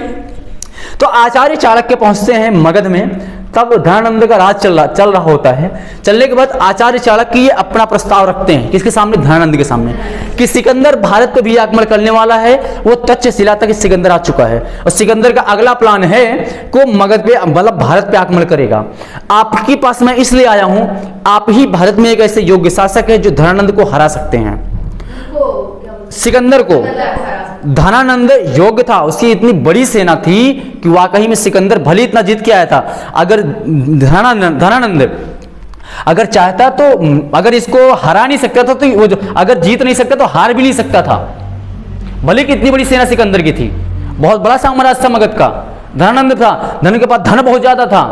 तो आचार्य चाणक्य पहुंचते हैं मगध में, तब धनानंद का राज चल रहा होता है। चलने के बाद आचार्य चाणक्य ये अपना प्रस्ताव रखते हैं, किसके सामने, धनानंद के सामने, कि सिकंदर भारत पर भी आक्रमण करने वाला है। वो तक्षशिला तक सिकंदर आ चुका है और सिकंदर का अगला प्लान है को मगध पे मतलब भारत पे आक्रमण करेगा। आपके पास मैं इसलिए आया हूं, आप ही भारत में एक ऐसे योग्य शासक है जो धनानंद को हरा सकते हैं, सिकंदर को। धनानंद योग्य था, उसकी इतनी बड़ी सेना थी कि वाकई में सिकंदर भले इतना जीत के आया था। अगर धनानंद अगर चाहता तो अगर इसको हरा नहीं सकता था, तो वो जो अगर जीत नहीं सकता तो हार भी नहीं सकता था, भले कि इतनी बड़ी सेना सिकंदर की थी। बहुत बड़ा साम्राज्य था मगध का। धनानंद था, धन के पास धन बहुत ज्यादा था,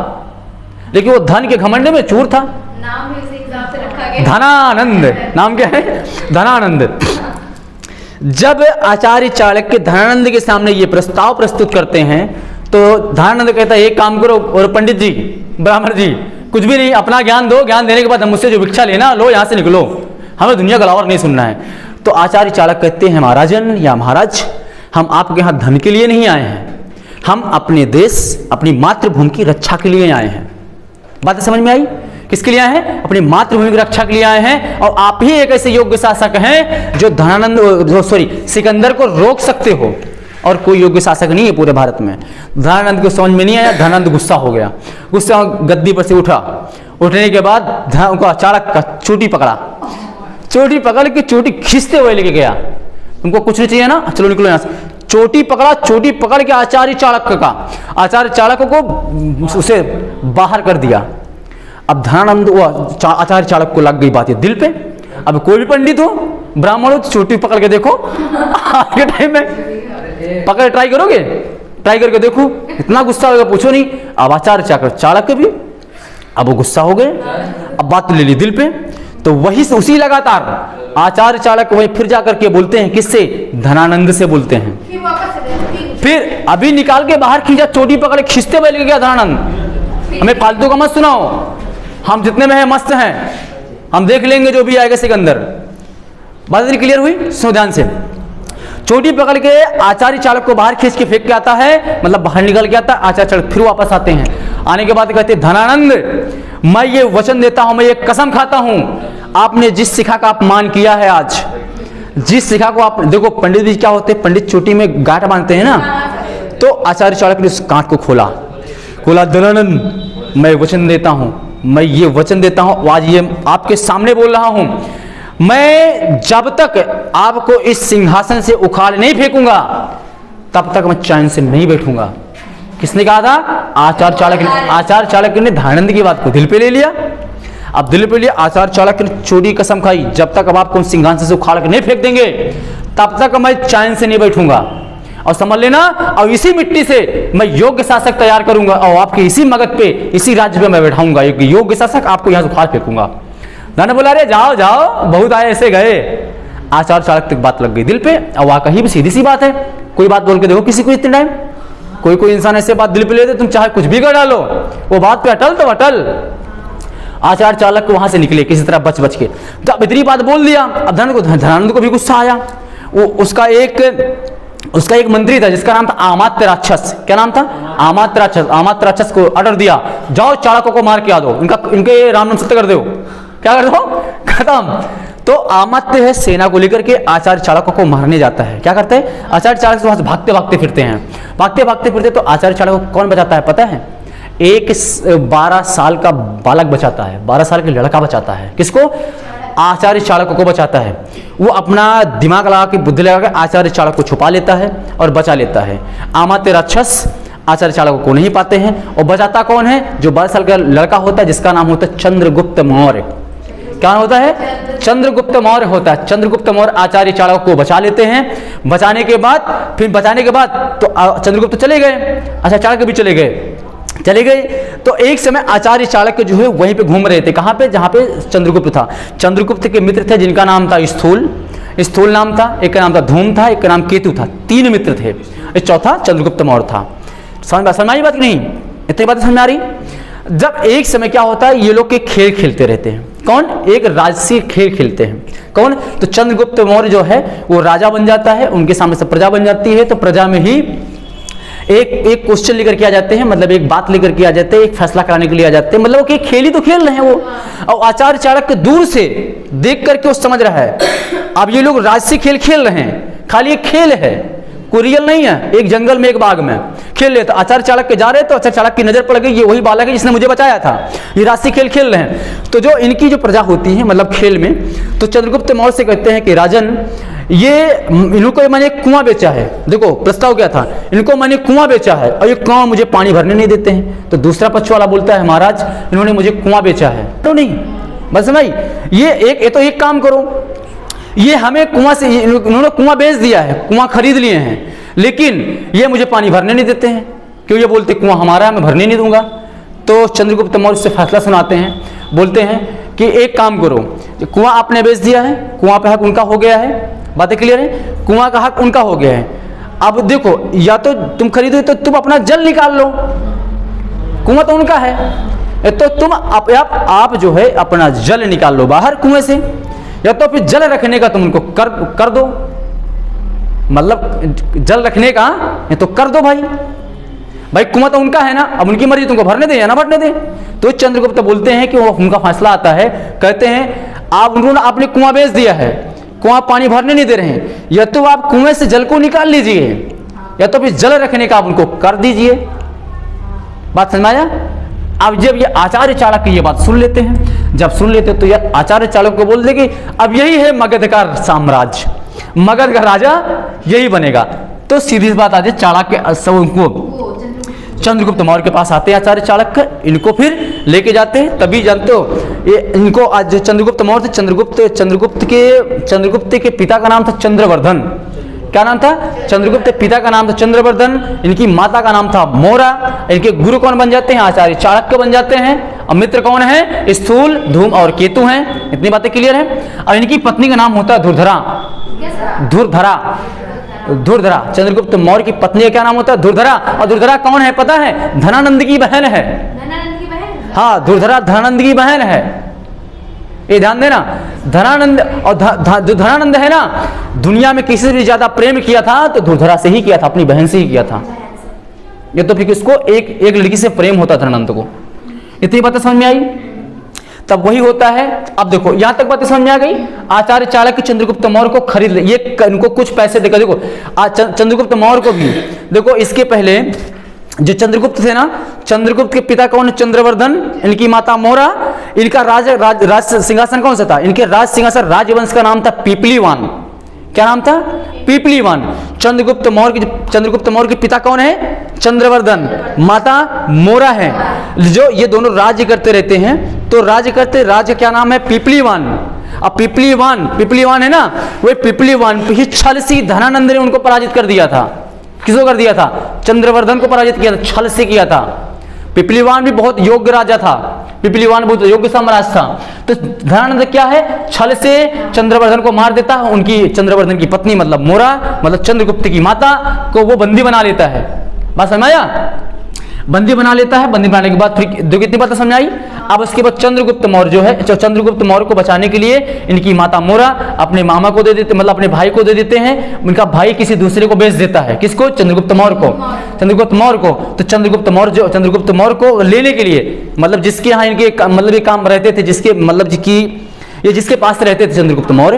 लेकिन वो धन के घमंड में चूर था। नाम भी उसी हिसाब से रखा गया। धनानंद, नाम क्या है? धनानंद। जब आचार्य चाणक्य धनानंद के सामने ये प्रस्ताव प्रस्तुत करते हैं तो धनानंद कहता है एक काम करो, और पंडित जी, ब्राह्मण जी, कुछ भी नहीं, अपना ज्ञान दो, ज्ञान देने के बाद हम मुझसे जो भिक्षा लेना लो, यहाँ से निकलो, हमें दुनिया का लावर नहीं सुनना है। तो आचार्य चाणक्य कहते हैं महाराजन या महाराज, हम आपके यहाँ धन के लिए नहीं आए हैं, हम अपने देश, अपनी मातृभूमि की रक्षा के लिए आए हैं। बात समझ में आई? किसके लिए आए हैं? अपनी मातृभूमि की रक्षा के लिए आए हैं। और आप ही एक ऐसे योग्य शासक हैं जो सिकंदर को रोक सकते हो, और कोई योग्य शासक नहीं है पूरे भारत में। धनानंद को समझ में नहीं आया, धनानंद गुस्सा हो गया, गुस्सा गद्दी पर से उठा। उठने के बाद उनको चाणक्य का चोटी पकड़ा, चोटी पकड़ के चोटी खींचते हुए लेके गया। तुमको कुछ नहीं चाहिए ना, चलो निकलो यहाँ से। चोटी पकड़ा, चोटी पकड़ के आचार्य चाणक्य का, आचार्य चाणक्य को उसे बाहर कर दिया। अब धनानंद आचार्य चाणक्य को लग गई बात ये दिल पे। अब कोई भी पंडित हो, ब्राह्मण हो, चोटी पकड़ के देखो आज के टाइम में पकड़ ट्राई करोगे, ट्राई करके देखो, इतना गुस्सा होगा पूछो नहीं। अब आचार्य चाणक्य भी अब वो गुस्सा हो गए, अब बात ले ली दिल पे। तो वही से उसी लगातार आचार्य चाणक्य वही फिर जाकर के बोलते हैं, किससे? धनानंद से बोलते हैं। फिर अभी निकाल के बाहर खींचा, चोटी पकड़ खींचते हुए लेके गया धनानंद। हमें फालतू का मत सुनाओ, हम जितने में है मस्त हैं, हम देख लेंगे जो भी आएगा सिकंदर। बात क्लियर हुई? सुनो ध्यान से। चोटी पकड़ के आचार्य चाणक्य को बाहर खींच के फेंक के आता है, मतलब बाहर निकल के आता है। आचार्य चाणक्य फिर वापस आते हैं। आने के बाद कहते धनानंद, मैं ये वचन देता हूं, मैं ये कसम खाता हूं, आपने जिस शिखा का अपमान किया है आज, जिस शिखा को आप देखो, पंडित भी क्या होते हैं, पंडित चोटी में गांठ बांधते हैं ना, तो आचार्य चाणक्य ने उस गांठ को खोला। धनानंद, मैं वचन देता हूं, मैं ये वचन देता हूं, आज ये आपके सामने बोल रहा हूं, मैं जब तक आपको इस सिंहासन से उखाड़ नहीं फेंकूंगा तब तक मैं चैन से नहीं बैठूंगा। किसने कहा था? आचार्य चाणक्य। आचार्य चाणक्य ने धनानंद की बात को दिल पे ले लिया। अब दिल पे लिया, आचार्य चाणक्य ने चोटी कसम खाई, जब तक अब आपको सिंहासन से उखाड़ के नहीं फेंक देंगे तब तक मैं चैन से नहीं बैठूंगा। और समझ लेना, और इसी मिट्टी से मैं योग्य शासक तैयार करूंगा, और आपके इसी मगध पे, इसी राज्य पे मैं बैठाऊंगा एक योग्य शासक, आपको यहां से उखाड़ फेंकूंगा। धन बोला, अरे जाओ जाओ, बहुत आए ऐसे गए। आचार्य चाणक्य तक बात लग गई दिल पे। और वाकई भी सीधी सी बात है, कोई बात बोल के देखो किसी को इतने टाइम, कोई इंसान ऐसे बात दिल पे लेते, तुम चाहे कुछ भी कर डालो, वो बात पे अटल तो अटल। आचार्य चाणक्य वहां से निकले किसी तरह बच के, तो अब इतनी बात बोल दिया। अब धनानंद को भी गुस्सा आया। वो उसका एक मंत्री था जिसका नाम था अमात्य राक्षस। क्या नाम था? अमात्य राक्षस। अमात्य राक्षस को ऑर्डर दिया, जाओ चाणक्य को मार के आ दो, इनके राम नाम सत्य कर दो। क्या कर दो? खत्म। तो अमात्य है, सेना को लेकर के आचार्य चाणक्य को मारने जाता है। क्या करते हैं? आचार्य चाणक्य से वहां से भागते भागते फिरते हैं, भागते भागते फिरते। तो आचार्य चाणक्य को कौन बचाता है पता है? एक 12 साल का बालक बचाता है, 12 साल के लड़का बचाता है। किसको? आचार्य चाणक्य को बचाता है। वो अपना दिमाग लगा के, बुद्धि लगा के आचार्य चाणक्य को छुपा लेता है और बचा लेता है। अमात्य राक्षस आचार्य चाणक्य को नहीं पाते हैं। और बचाता कौन है? जो 12 साल का लड़का होता है, जिसका नाम होता है चंद्रगुप्त मौर्य। क्या होता है? चंद्रगुप्त मौर्य होता है। चंद्रगुप्त मौर्य आचार्य चाणक्य को बचा लेते हैं। बचाने के बाद तो चंद्रगुप्त चले गए, अच्छा चाणक्य भी चले गए। तो एक समय आचार्य चाणक्य जो है वहीं पे घूम रहे थे। कहाँ पे? जहाँ पे चंद्रगुप्त था। चंद्रगुप्त के मित्र थे जिनका नाम था स्थूल नाम था, एक का नाम था धूम था, एक का नाम केतु था। 3 मित्र थे, चौथा चंद्रगुप्त मौर्य था। समझ आई बात नहीं? इतनी बात समझ में आ रही? जब एक समय क्या होता है, ये लोग के खेल खेलते रहते हैं। कौन? एक राजसी खेल खेलते हैं। कौन? तो चंद्रगुप्त मौर्य जो है वो राजा बन जाता है, उनके सामने से प्रजा बन जाती है। तो प्रजा में ही एक क्वेश्चन लेकर के आ जाते हैं, मतलब एक बात लेकर के आ जाते हैं, एक फैसला कराने के लिए आ जाते हैं। मतलब वो खेल ही तो खेल रहे हैं वो। और आचार्य चाणक्य दूर से देख करके वो समझ रहा है, अब ये लोग राजसी खेल खेल रहे हैं, खाली एक खेल है, कोई रियल नहीं है। एक जंगल में, एक बाग में खेल रहे। तो आचार्य चाणक्य जा रहे, तो आचार्य चाणक्य की नजर पड़ गई, ये वही बालक है जिसने मुझे बचाया था, ये राजसी खेल खेल रहे हैं। तो जो इनकी जो प्रजा होती है, मतलब खेल में, तो चंद्रगुप्त मौर्य से कहते हैं कि राजन, ये इनको मैंने कुआं बेचा है। देखो प्रस्ताव क्या था, इनको मैंने कुआं बेचा है और ये कुआं मुझे पानी भरने नहीं देते हैं। तो दूसरा पक्ष वाला बोलता है महाराज इन्होंने मुझे कुआं बेचा है। तो नहीं, बस भाई ये तो एक काम करो, ये हमें कुआं से, इन्होंने कुआं बेच दिया है, कुआं खरीद लिए हैं, लेकिन ये मुझे पानी भरने नहीं देते हैं। क्यों? ये बोलते कुआं हमारा है, मैं भरने नहीं दूंगा। तो चंद्रगुप्त मौर्य से फैसला सुनाते हैं, बोलते हैं कि एक काम करो, कुआं आपने बेच दिया है, कुआं पे हक उनका हो गया है, बातें क्लियर है, कुआं का हक उनका हो गया है। अब देखो, या तो तुम खरीदो तो तुम अपना जल निकाल लो, कुआं तो उनका है, तो तुम आप जो है अपना जल निकाल लो बाहर कुएं से, या तो फिर जल रखने का तुम उनको कर दो, मतलब जल रखने का ये तो कर दो भाई कुआं तो उनका है ना, अब उनकी मर्जी, तुमको भरने दे या ना भरने दे। तो चंद्रगुप्त बोलते हैं कि वो उनका फैसला आता है, कहते हैं उन्होंने आपने कुआं बेच दिया है, कुआं पानी भरने नहीं दे रहे हैं, या तो आप कुएं से जल को निकाल लीजिए या तो फिर जल रखने का आप उनको कर दीजिए। बात समझ आया? अब जब ये आचार्य चाणक्य ये बात सुन लेते हैं, जब सुन लेते तो ये आचार्य चाणक्य को बोल दे कि अब यही है मगध का साम्राज्य, मगध का राजा यही बनेगा। तो सीधी बात आ जाए, चाणक्य सब उनको चंद्रगुप्त मौर्य के पास आते हैं आचार्य चाणक्य, इनको फिर लेके जाते हैं। तभी जानते हो ये इनको आज जो चंद्रगुप्त मौर्य थे, चंद्रगुप्त के पिता का नाम था चंद्रवर्धन। क्या नाम था? चंद्रगुप्त पिता का नाम था चंद्रवर्धन, इनकी माता का नाम था मोरा। इनके गुरु कौन बन जाते हैं? आचार्य चाणक्य बन जाते हैं। और मित्र कौन है? स्थूल, धूम और केतु हैं। इतनी बातें क्लियर है। और इनकी पत्नी का नाम होता है धुरधरा। चंद्रगुप्त मौर्य की पत्नी का क्या नाम होता है? धुरधरा। और धुरधरा कौन है पता है? धनानंद की बहन है। हाँ, धुरधरा धनानंद की बहन है, ये ध्यान देना। धनानंद और जो धनानंद है ना, दुनिया में किसी से भी ज्यादा प्रेम किया था तो धुरधरा से ही किया था, अपनी बहन से ही किया था। ये तो फिर इसको एक लड़की से प्रेम होता धनानंद को। इतनी बातें समझ में आई? तब वही होता है। अब देखो यहां तक बातें समझ में आ गई। आचार्य चाणक्य चंद्रगुप्त मौर्य को खरीद ले, ये इनको कुछ पैसे देकर, देखो चंद्रगुप्त मौर्य को भी देखो, इसके पहले जो चंद्रगुप्त थे ना, चंद्रगुप्त के पिता कौन? चंद्रवर्धन, इनकी माता मोरा। इनका राज सिंहासन कौन सा था? इनके राज सिंहासन राजवंश का नाम था पीपलीवान। क्या नाम था? पीपलीवान। चंद्रगुप्त मौर्य के पिता कौन है? चंद्रवर्धन, माता मोरा है। जो ये दोनों राज्य करते रहते हैं, तो राज्य क्या नाम है? पीपलीवान। अब पीपलीवान है ना, वो पीपलीवान पे ही छल से धनानंद ने उनको पराजित कर दिया था। किसको कर दिया था? चंद्रवर्धन को पराजित किया था, छल से किया था। पीपलीवान भी बहुत योग्य राजा था, पीपलीवान बहुत योग्य साम्राज्य था। तो धनानंद क्या है? छल से चंद्रवर्धन को मार देता है। उनकी चंद्रवर्धन की पत्नी मतलब मोरा, मतलब चंद्रगुप्त की माता को वो बंदी बना लेता है। बात समझ आया? बंदी बना लेता है। बंदी बनाने के बाद फिर दो कितनी बातें समझ आई। अब उसके बाद चंद्रगुप्त मौर्य जो है, चंद्रगुप्त मौर्य को बचाने के लिए इनकी माता मोरा अपने मामा को दे देते, मतलब अपने भाई को दे देते हैं। उनका भाई किसी दूसरे को बेच देता है। किसको? चंद्रगुप्त मौर्य को। तो चंद्रगुप्त मौर्य को लेने के लिए, मतलब जिसके यहाँ इनके मतलब ये काम रहते थे, जिसके मतलब जिसके पास रहते थे चंद्रगुप्त मौर्य,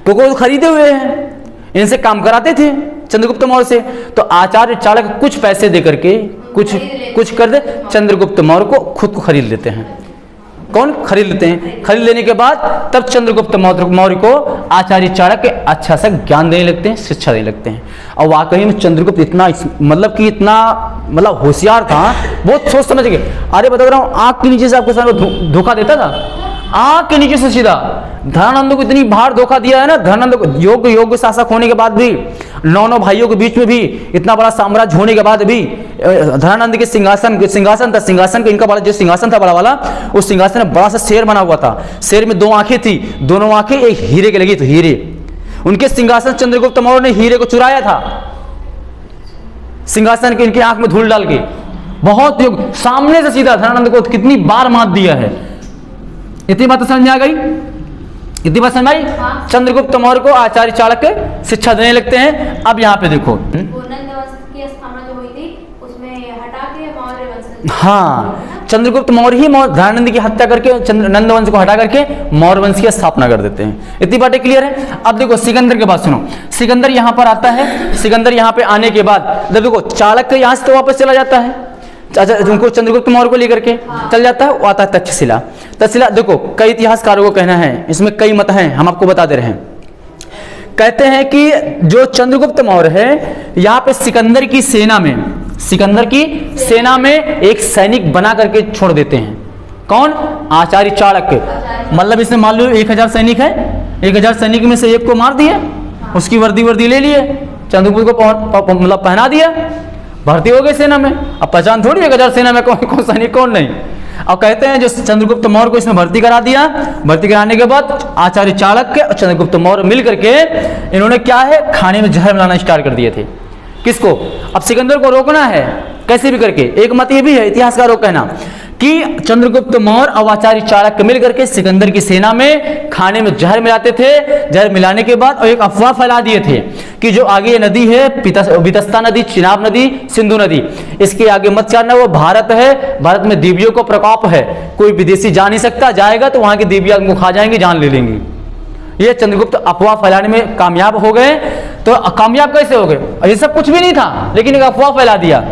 क्योंकि वो खरीदे हुए हैं, इनसे काम कराते थे चंद्रगुप्त मौर्य से। तो आचार्य चाणक्य कुछ पैसे दे करके कुछ कर दे, चंद्रगुप्त मौर्य को खुद को खरीद लेते हैं। कौन खरीद लेते हैं? खरीद लेने के बाद तब चंद्रगुप्त मौर्य को आचार्य चाणक्य अच्छा सा ज्ञान देने लगते हैं, शिक्षा देने लगते हैं। और वाकई में चंद्रगुप्त इतना होशियार था, बहुत सोच समझ के। अरे बता रहा हूँ, आंख के नीचे से आपके सामने धोखा देता था, आंख के नीचे से सीधा। धनानंद को इतनी बार धोखा दिया है ना, धनानंद को योग्य शासक होने के बाद भी, 9 भाइयों के बीच में भी, इतना बड़ा साम्राज्य होने के बाद भी, धनानंद के सिंहासन का इनका बड़ा जो सिंहासन था बड़ा वाला, उस सिंहासन में बड़ा सा शेर बना हुआ था। शेर में 2 आंखें थी, दोनों आंखें एक हीरे के लगी थी, हीरे। उनके सिंहासन चंद्रगुप्त मौर्य ने हीरे को चुराया था, सिंहासन के इनकी आंख में धूल डाल के। बहुत सामने से सीधा धनानंद को कितनी बार मात दिया है। इतनी बात समझ में आ गई? इतनी बात समझ आई? चंद्रगुप्त मौर्य को आचार्य चाणक्य शिक्षा देने लगते हैं। अब यहाँ पे देखो, हाँ, चंद्रगुप्त मौर्य ही धनानंद की हत्या करके नंद वंश को हटा करके मौर्य वंश की स्थापना कर देते हैं। इतनी बातें क्लियर है? अब देखो सिकंदर के बात सुनो। सिकंदर यहाँ पर आता है। सिकंदर यहाँ पे आने के बाद देखो चाणक्य यहाँ से तो वापस चला जाता है, उनको चंद्रगुप्त मौर्य को लेकर के चल जाता है। वो आता है तक्षशिला। देखो कई इतिहासकारों को कहना है, इसमें कई मत हैं, हम आपको बता दे रहे हैं कहते हैं कि जो चंद्रगुप्त मौर्य है यहाँ पे सिकंदर की सेना में एक सैनिक बना करके छोड़ देते हैं। कौन? आचार्य चाणक्य। मतलब इसमें मान लो 1000 सैनिक है, 1000 सैनिक में से एक को मार दिया, उसकी वर्दी ले लिए, चंद्रगुप्त को मतलब पहना दिया, भर्ती हो गए सेना में। अब पहचान थोड़ी 1000 सेना में कौन सैनिक कौन नहीं। अब कहते हैं जो चंद्रगुप्त मौर्य को इसमें भर्ती करा दिया, भर्ती कराने के बाद आचार्य चाणक्य और चंद्रगुप्त मौर्य मिल करके इन्होंने क्या है, खाने में जहर मिलाना स्टार्ट कर दिए थे। किसको? अब सिकंदर को रोकना है कैसे भी करके। एक मत ये भी है इतिहासकारों का कहना कि चंद्रगुप्त मौर्य और आचार्य चाणक्य मिल करके सिकंदर की सेना में खाने में जहर मिलाते थे। जहर मिलाने के बाद और एक अफवाह फैला दिए थे कि जो आगे नदी है वितस्ता नदी, चिनाब नदी, सिंधु नदी, इसके आगे मत जाना, वो भारत है, भारत में देवियों का प्रकोप है, कोई विदेशी जा नहीं सकता, जाएगा तो वहां की देवियां उनको खा जाएंगी, जान ले लेंगी। ये चंद्रगुप्त अफवाह फैलाने में कामयाब हो गए। तो कामयाब कैसे हो गए? ये सब कुछ भी नहीं था, लेकिन एक अफवाह फैला दिया।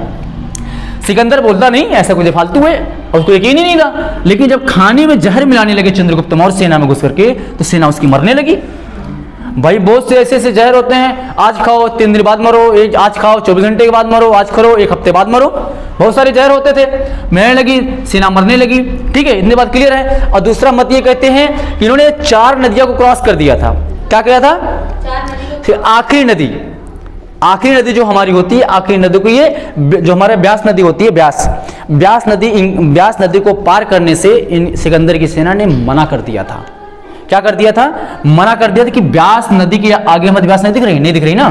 सिकंदर बोलता नहीं ऐसा कुछ फालतू है, और उसको यकीन ही नहीं था। लेकिन जब खाने में जहर मिलाने लगे चंद्रगुप्त मौर्य सेना में घुस करके, तो सेना उसकी मरने लगी। भाई बहुत से ऐसे जहर होते हैं, आज खाओ 3 दिन बाद मरो, आज खाओ 24 घंटे के बाद मरो, आज करो 1 हफ्ते बाद मरो, बहुत सारे जहर होते थे। मरने लगी सेना, मरने लगी। ठीक है, इतनी बात क्लियर है। और दूसरा मत ये कहते हैं कि इन्होंने 4 नदियों को क्रॉस कर दिया था। क्या किया था? 4 नदी। फिर आखिरी नदी जो हमारी होती है, आखिरी नदी को ये जो हमारे ब्यास नदी होती है, ब्यास नदी को पार करने से इन सिकंदर की सेना ने मना कर दिया था। क्या कर दिया था? मना कर दिया था कि ब्यास नदी के आगे मत। ब्यास नदी दिख रही? नहीं दिख रही ना,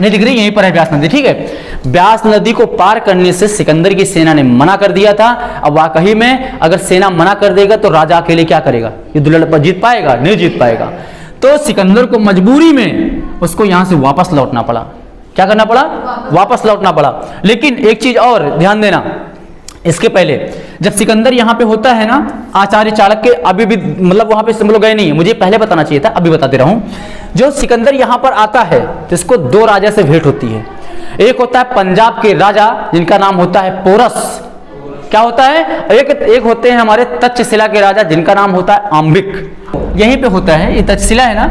नहीं दिख रही, यहीं पर है ब्यास नदी। ठीक है, ब्यास नदी को पार करने से सिकंदर की सेना ने मना कर दिया था। अब वाकई में अगर सेना मना कर देगा तो राजा अकेले क्या करेगा? युद्ध लड़ जीत पाएगा? नहीं जीत पाएगा। तो सिकंदर को मजबूरी में उसको यहां से वापस लौटना पड़ा। क्या करना पड़ा? वापस लौटना पड़ा। लेकिन एक चीज और ध्यान देना, इसके पहले जब सिकंदर यहां पे होता है ना, आचार्य चाणक्य अभी भी मतलब वहां पे सब लोग गए नहीं है, मुझे पहले बताना चाहिए था, अभी बताते रहूं। जो सिकंदर यहां पर आता है तो इसको 2 राजा से भेंट होती है। एक होता है पंजाब के राजा जिनका नाम होता है पोरस। क्या होता है? एक होते हैं हमारे तक्षशिला के राजा जिनका नाम होता है आम्बिक। यहीं पे होता है, ये तक्षशिला है ना,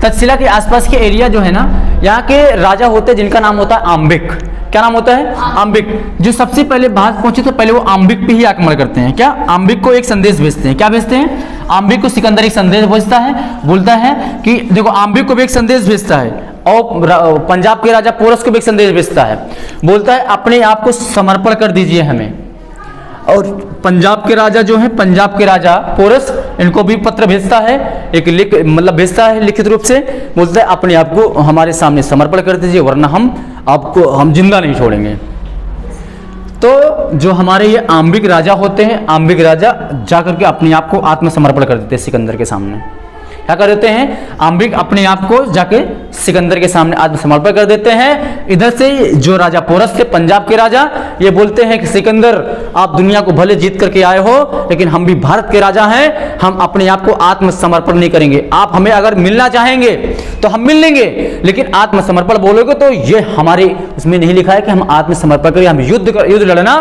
तक्षशिला के आसपास के एरिया जो है ना, यहाँ के राजा होते हैं जिनका नाम होता है आम्बिक। क्या नाम होता है? आम्बिक। जो सबसे पहले भारत पहुंचे तो पहले वो आम्बिक पे ही आक्रमण करते हैं। क्या? आम्बिक को एक संदेश भेजते हैं। क्या भेजते हैं? आम्बिक को सिकंदर एक संदेश भेजता है, बोलता है कि देखो, आम्बिक को भी एक संदेश भेजता है और पंजाब के राजा पोरस को भी एक संदेश भेजता है, बोलता है अपने आप को समर्पण कर दीजिए हमें। और पंजाब के राजा जो है, पंजाब के राजा पोरस, इनको भी पत्र भेजता है, एक भेजता है लिखित रूप से, बोलता है अपने आप को हमारे सामने समर्पण कर दीजिए, वरना हम जिंदा नहीं छोड़ेंगे। तो जो हमारे ये आम्बिक राजा होते हैं, आम्बिक राजा जाकर के अपने आप को आत्मसमर्पण कर देते हैं सिकंदर के सामने। क्या कर देते हैं? आम्बिक अपने आप को जाके सिकंदर के सामने आत्मसमर्पण कर देते हैं। इधर से जो राजा पोरस थे, पंजाब के राजा, ये बोलते हैं कि सिकंदर आप दुनिया को भले जीत करके आए हो, लेकिन हम भी भारत के राजा हैं, हम अपने आप को आत्मसमर्पण नहीं करेंगे। आप हमें अगर मिलना चाहेंगे तो हम मिल लेंगे, लेकिन आत्मसमर्पण बोलोगे तो ये हमारे उसमें नहीं लिखा है कि हम आत्मसमर्पण करें, हम युद्ध लड़ना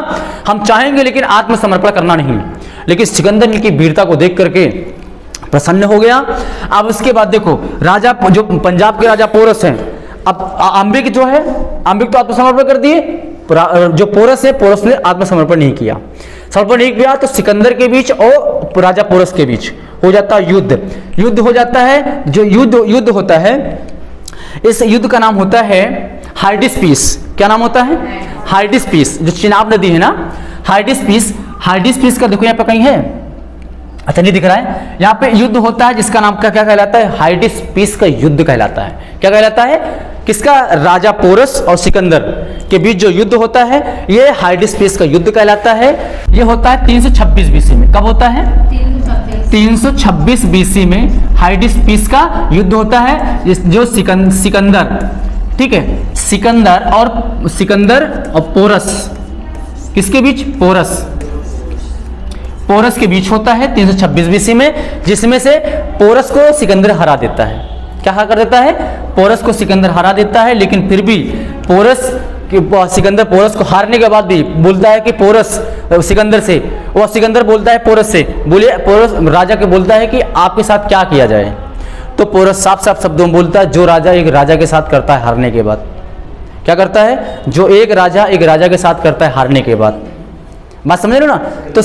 हम चाहेंगे, लेकिन आत्मसमर्पण करना नहीं। लेकिन सिकंदर की वीरता को देख करके प्रसन्न हो गया। अब उसके बाद देखो, राजा जो पंजाब के राजा पोरस हैं, अब आम्बिक जो है, आम्बिक तो आत्मसमर्पण कर दिए, जो पोरस है, पोरस ने आत्मसमर्पण नहीं किया। समर्पण नहीं किया तो सिकंदर के बीच और राजा पोरस के बीच हो जाता है युद्ध हो जाता है। जो युद्ध होता है, इस युद्ध का नाम होता है हाइडिस्पीस। क्या नाम होता है? हाइडिस्पीस। जो चिनाब नदी है ना, हाइडिस्पीस का देखो यहाँ पे कहीं है, अच्छा नहीं दिख रहा है, यहाँ पे युद्ध होता है जिसका नाम क्या कहलाता है? हाइडिस्पीस का युद्ध कहलाता है। क्या कहलाता है? किसका? राजा पोरस और सिकंदर के बीच जो युद्ध होता है, ये हाइडिस्पीस का युद्ध कहलाता है। ये होता है 326 बीसी में। कब होता है? 326 बीसी में हाइडिस्पीस का युद्ध होता है, जो सिकंदर, ठीक है, सिकंदर और पोरस, किसके बीच? पोरस के बीच होता है 326 बीसी में, जिसमें से पोरस को सिकंदर हरा देता है। क्या कर देता है? पोरस को सिकंदर हरा देता है। लेकिन फिर भी सिकंदर पोरस को हारने के बाद भी बोलता है कि पोरस सिकंदर से, वो सिकंदर बोलता है पोरस से, बोले पोरस राजा के बोलता है कि आपके साथ क्या किया जाए। तो पोरस साफ साफ शब्दों में बोलता है जो राजा एक राजा के साथ करता है हारने के बाद। क्या करता है? जो एक राजा के साथ करता है हारने के बाद। बात समझ रहे हो ना? तो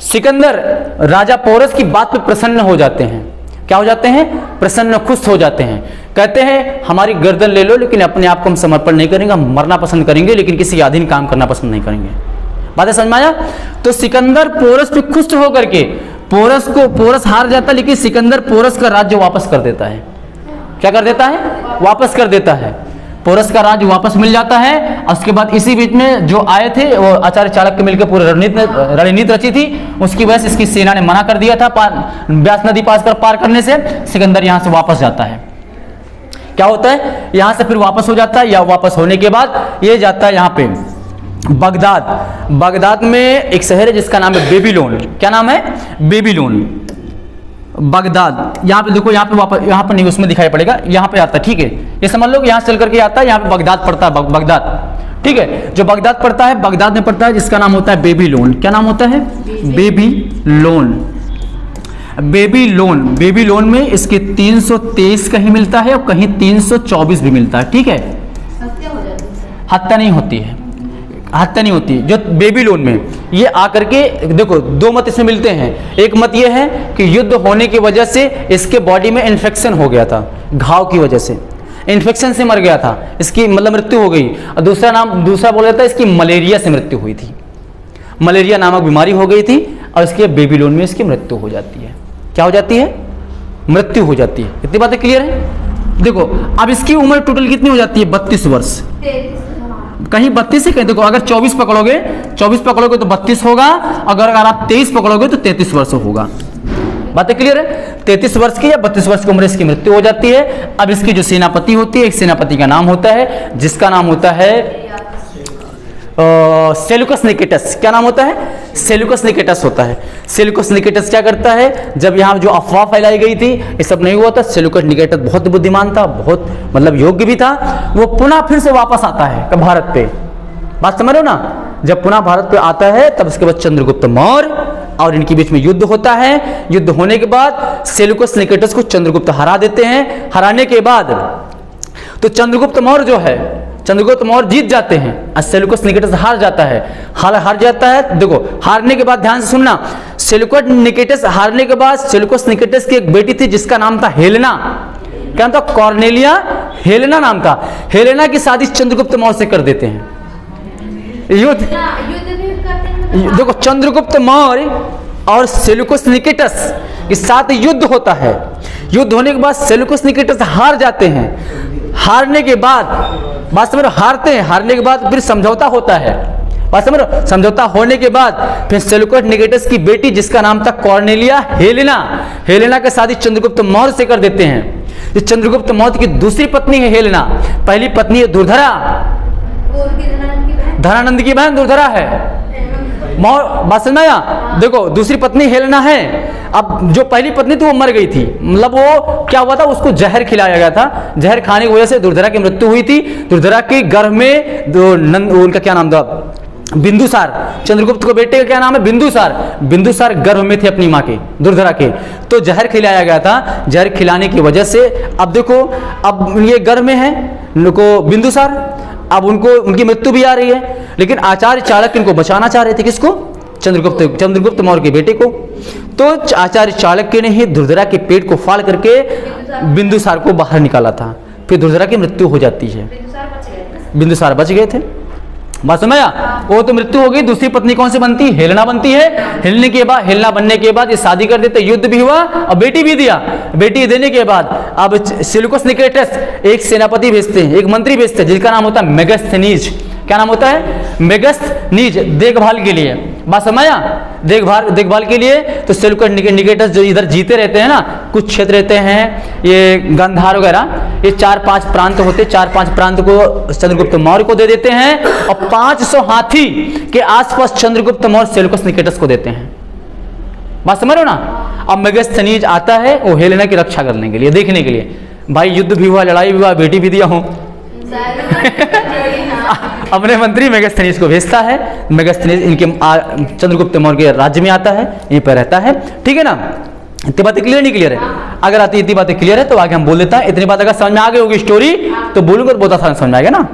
सिकंदर राजा पोरस की बात पे प्रसन्न हो जाते हैं। क्या हो जाते हैं? प्रसन्न, खुश हो जाते हैं। कहते हैं हमारी गर्दन ले लो, लेकिन अपने आप को हम समर्पण नहीं करेंगे, हम मरना पसंद करेंगे, लेकिन किसी अधीन काम करना पसंद नहीं करेंगे। बातें समझ में आया? तो सिकंदर पोरस पे खुश होकर के पोरस हार जाता है, लेकिन सिकंदर पोरस का राज्य वापस कर देता है। क्या कर देता है? वापस कर देता है। पोरस का राज्य वापस मिल जाता है। और उसके बाद इसी बीच में जो आए थे वो आचार्य चाणक्य मिलकर पूरी रणनीति रची थी, उसकी वजह से इसकी सेना ने मना कर दिया था व्यास नदी पार करने से। सिकंदर यहां से वापस जाता है। क्या होता है? यहां से फिर वापस हो जाता है, या वापस होने के बाद ये जाता है यहां पे बगदाद में एक शहर है जिसका नाम है बेबीलोन। क्या नाम है? Babylon, Baghdad. यहाँ पे देखो, यहाँ पे वापस, यहाँ पर नहीं, उसमें दिखाई पड़ेगा, यहाँ पे आता है। ठीक है, ये समझ लो यहाँ से चल करके आता है, यहाँ पे बगदाद पड़ता है, बगदाद। ठीक है, जो बगदाद पड़ता है, बगदाद में पड़ता है, जिसका नाम होता है बेबीलोन। क्या नाम होता है? बेबीलोन में इसके 323 कहीं मिलता है और कहीं 324 भी मिलता है। ठीक है, हत्या नहीं होती जो बेबीलोन में। ये आकर के देखो, दो मत इसमें मिलते हैं। एक मत ये है कि युद्ध होने की वजह से इसके बॉडी में इन्फेक्शन हो गया था, घाव की वजह से इन्फेक्शन से मर गया था, इसकी मतलब मृत्यु हो गई। और दूसरा बोला जाता है इसकी मलेरिया से मृत्यु हुई थी, मलेरिया नामक बीमारी हो गई थी, और इसके बेबीलोन में इसकी मृत्यु हो जाती है। क्या हो जाती है? मृत्यु हो जाती है। इतनी बातें क्लियर है? देखो, अब इसकी उम्र टोटल कितनी हो जाती है? 32 वर्ष। कहीं 32 है, कहीं देखो, अगर 24 पकड़ोगे तो 32 होगा, अगर आप 23 पकड़ोगे तो 33 वर्ष होगा। बातें क्लियर है? 33 वर्ष की या 32 वर्ष की उम्र इसकी मृत्यु हो जाती है। अब इसकी जो सेनापति होती है, एक सेनापति का नाम होता है जिसका नाम होता है सेल्यूकस निकेटस। क्या नाम होता है? सेल्यूकस निकेटस होता है। सेल्यूकस निकेटस क्या करता है? जब यहाँ जो अफवाह फैलाई गई थी, ये सब नहीं हुआ था, सेल्यूकस निकेटस बहुत बुद्धिमान था, बहुत मतलब योग्य भी था। वो पुनः फिर से वापस आता है भारत पे। बात समझ रहे हो ना? जब पुनः भारत पे आता है, तब उसके बाद चंद्रगुप्त मौर्य और इनके बीच में युद्ध होता है। युद्ध होने के बाद सेल्यूकस निकेटस को चंद्रगुप्त हरा देते हैं। हराने के बाद तो चंद्रगुप्त मौर्य जीत जाते हैं और सेल्यूकस निकेटस हार जाता है। हार जाता है। देखो, हारने के बाद ध्यान से सुनना, सेल्यूकस निकेटस हारने के बाद सेल्यूकस निकेटस की एक बेटी थी जिसका नाम था हेलेना। क्या नाम था? कॉर्नेलिया हेलेना नाम था। हेलेना की शादी चंद्रगुप्त मौर्य से कर देते हैं। युद्ध देखो, चंद्रगुप्त मौर्य और सेल्यूकस निकेटस के साथ युद्ध होता है। युद्ध होने के बाद सेल्यूकस निकेटस हार जाते हैं। हारने के बाद बात समझ, हारते हैं, हारने के बाद फिर समझौता होता है। बात समझ, समझौता होने के बाद फिर सेल्यूकस निकेटस की बेटी जिसका नाम था कॉर्नेलिया हेलेना की शादी चंद्रगुप्त मौर्य से कर देते हैं। ये चंद्रगुप्त मौर्य की दूसरी पत्नी है हेलेना। पहली पत्नी है दुर्धरा, धनानंद की बहन दुर्धरा है। बात समझ आया? देखो, दूसरी पत्नी हेलेना है। अब जो पहली पत्नी थी वो मर गई थी, मतलब वो क्या हुआ था, उसको जहर खिलाया गया था। जहर खाने की वजह से दुर्धरा की मृत्यु हुई थी। दुर्धरा के गर्भ में उनका क्या नाम था? बिंदुसार। चंद्रगुप्त को बेटे का क्या नाम है? बिंदुसार गर्भ में थे अपनी माँ के, दुर्धरा के। तो जहर खिलाया गया था। जहर खिलाने की वजह से अब देखो, अब ये गर्भ में है बिंदुसार, अब उनकी मृत्यु भी आ रही है। लेकिन आचार्य चाणक्य इनको बचाना चाह रहे थे। किसको? चंद्रगुप्त मौर्य के बेटे को। तो आचार्य चाणक्य ने ही दुर्धरा के पेट को फाड़ करके बिंदुसार को बाहर निकाला था। फिर दुर्धरा की मृत्यु हो जाती है। बिंदुसार बच गए थे। बात समझ आया? वो तो मृत्यु हो गई। दूसरी पत्नी कौन सी बनती? हेलेना बनती है। हेलेना बनने के बाद ये शादी कर देते, युद्ध भी हुआ और बेटी भी दिया। बेटी देने के बाद अब सेल्यूकस निकेटस एक सेनापति भेजते हैं, एक मंत्री भेजते हैं जिसका नाम होता है मेगस्थनीज। क्या नाम होता है? मेगस्थनीज, देखभाल के लिए। बात समझ आया? देखभाल के लिए। तो सेल्यूकस निकेटस जो इधर जीते रहते हैं ना, कुछ क्षेत्र रहते हैं, ये गांधार वगैरह, ये 4-5 प्रांत होते, 4-5 प्रांत को चंद्रगुप्त मौर्य को दे देते हैं, और 500 हाथी के आसपास चंद्रगुप्त मौर्य सेल्यूकस निकेटस को देते हैं। बात समझ रहे हो ना? अब मेगस्थनीज आता है वो हेलेना की रक्षा करने के लिए, देखने के लिए। भाई युद्ध भी हुआ, लड़ाई भी हुआ, बेटी भी दिया हूं। अपने मंत्री मेगस्थनीज को भेजता है। मेगस्थनीज इनके चंद्रगुप्त मौर्य के राज्य में आता है, यहीं पर रहता है। ठीक है ना? इतनी बातें क्लियर नहीं क्लियर है? अगर आती इतनी बातें क्लियर है तो आगे हम बोल देता है। इतनी बात अगर समझ में आ गई होगी स्टोरी तो बोलूंगा तो बहुत आसान समझ में आएगा ना।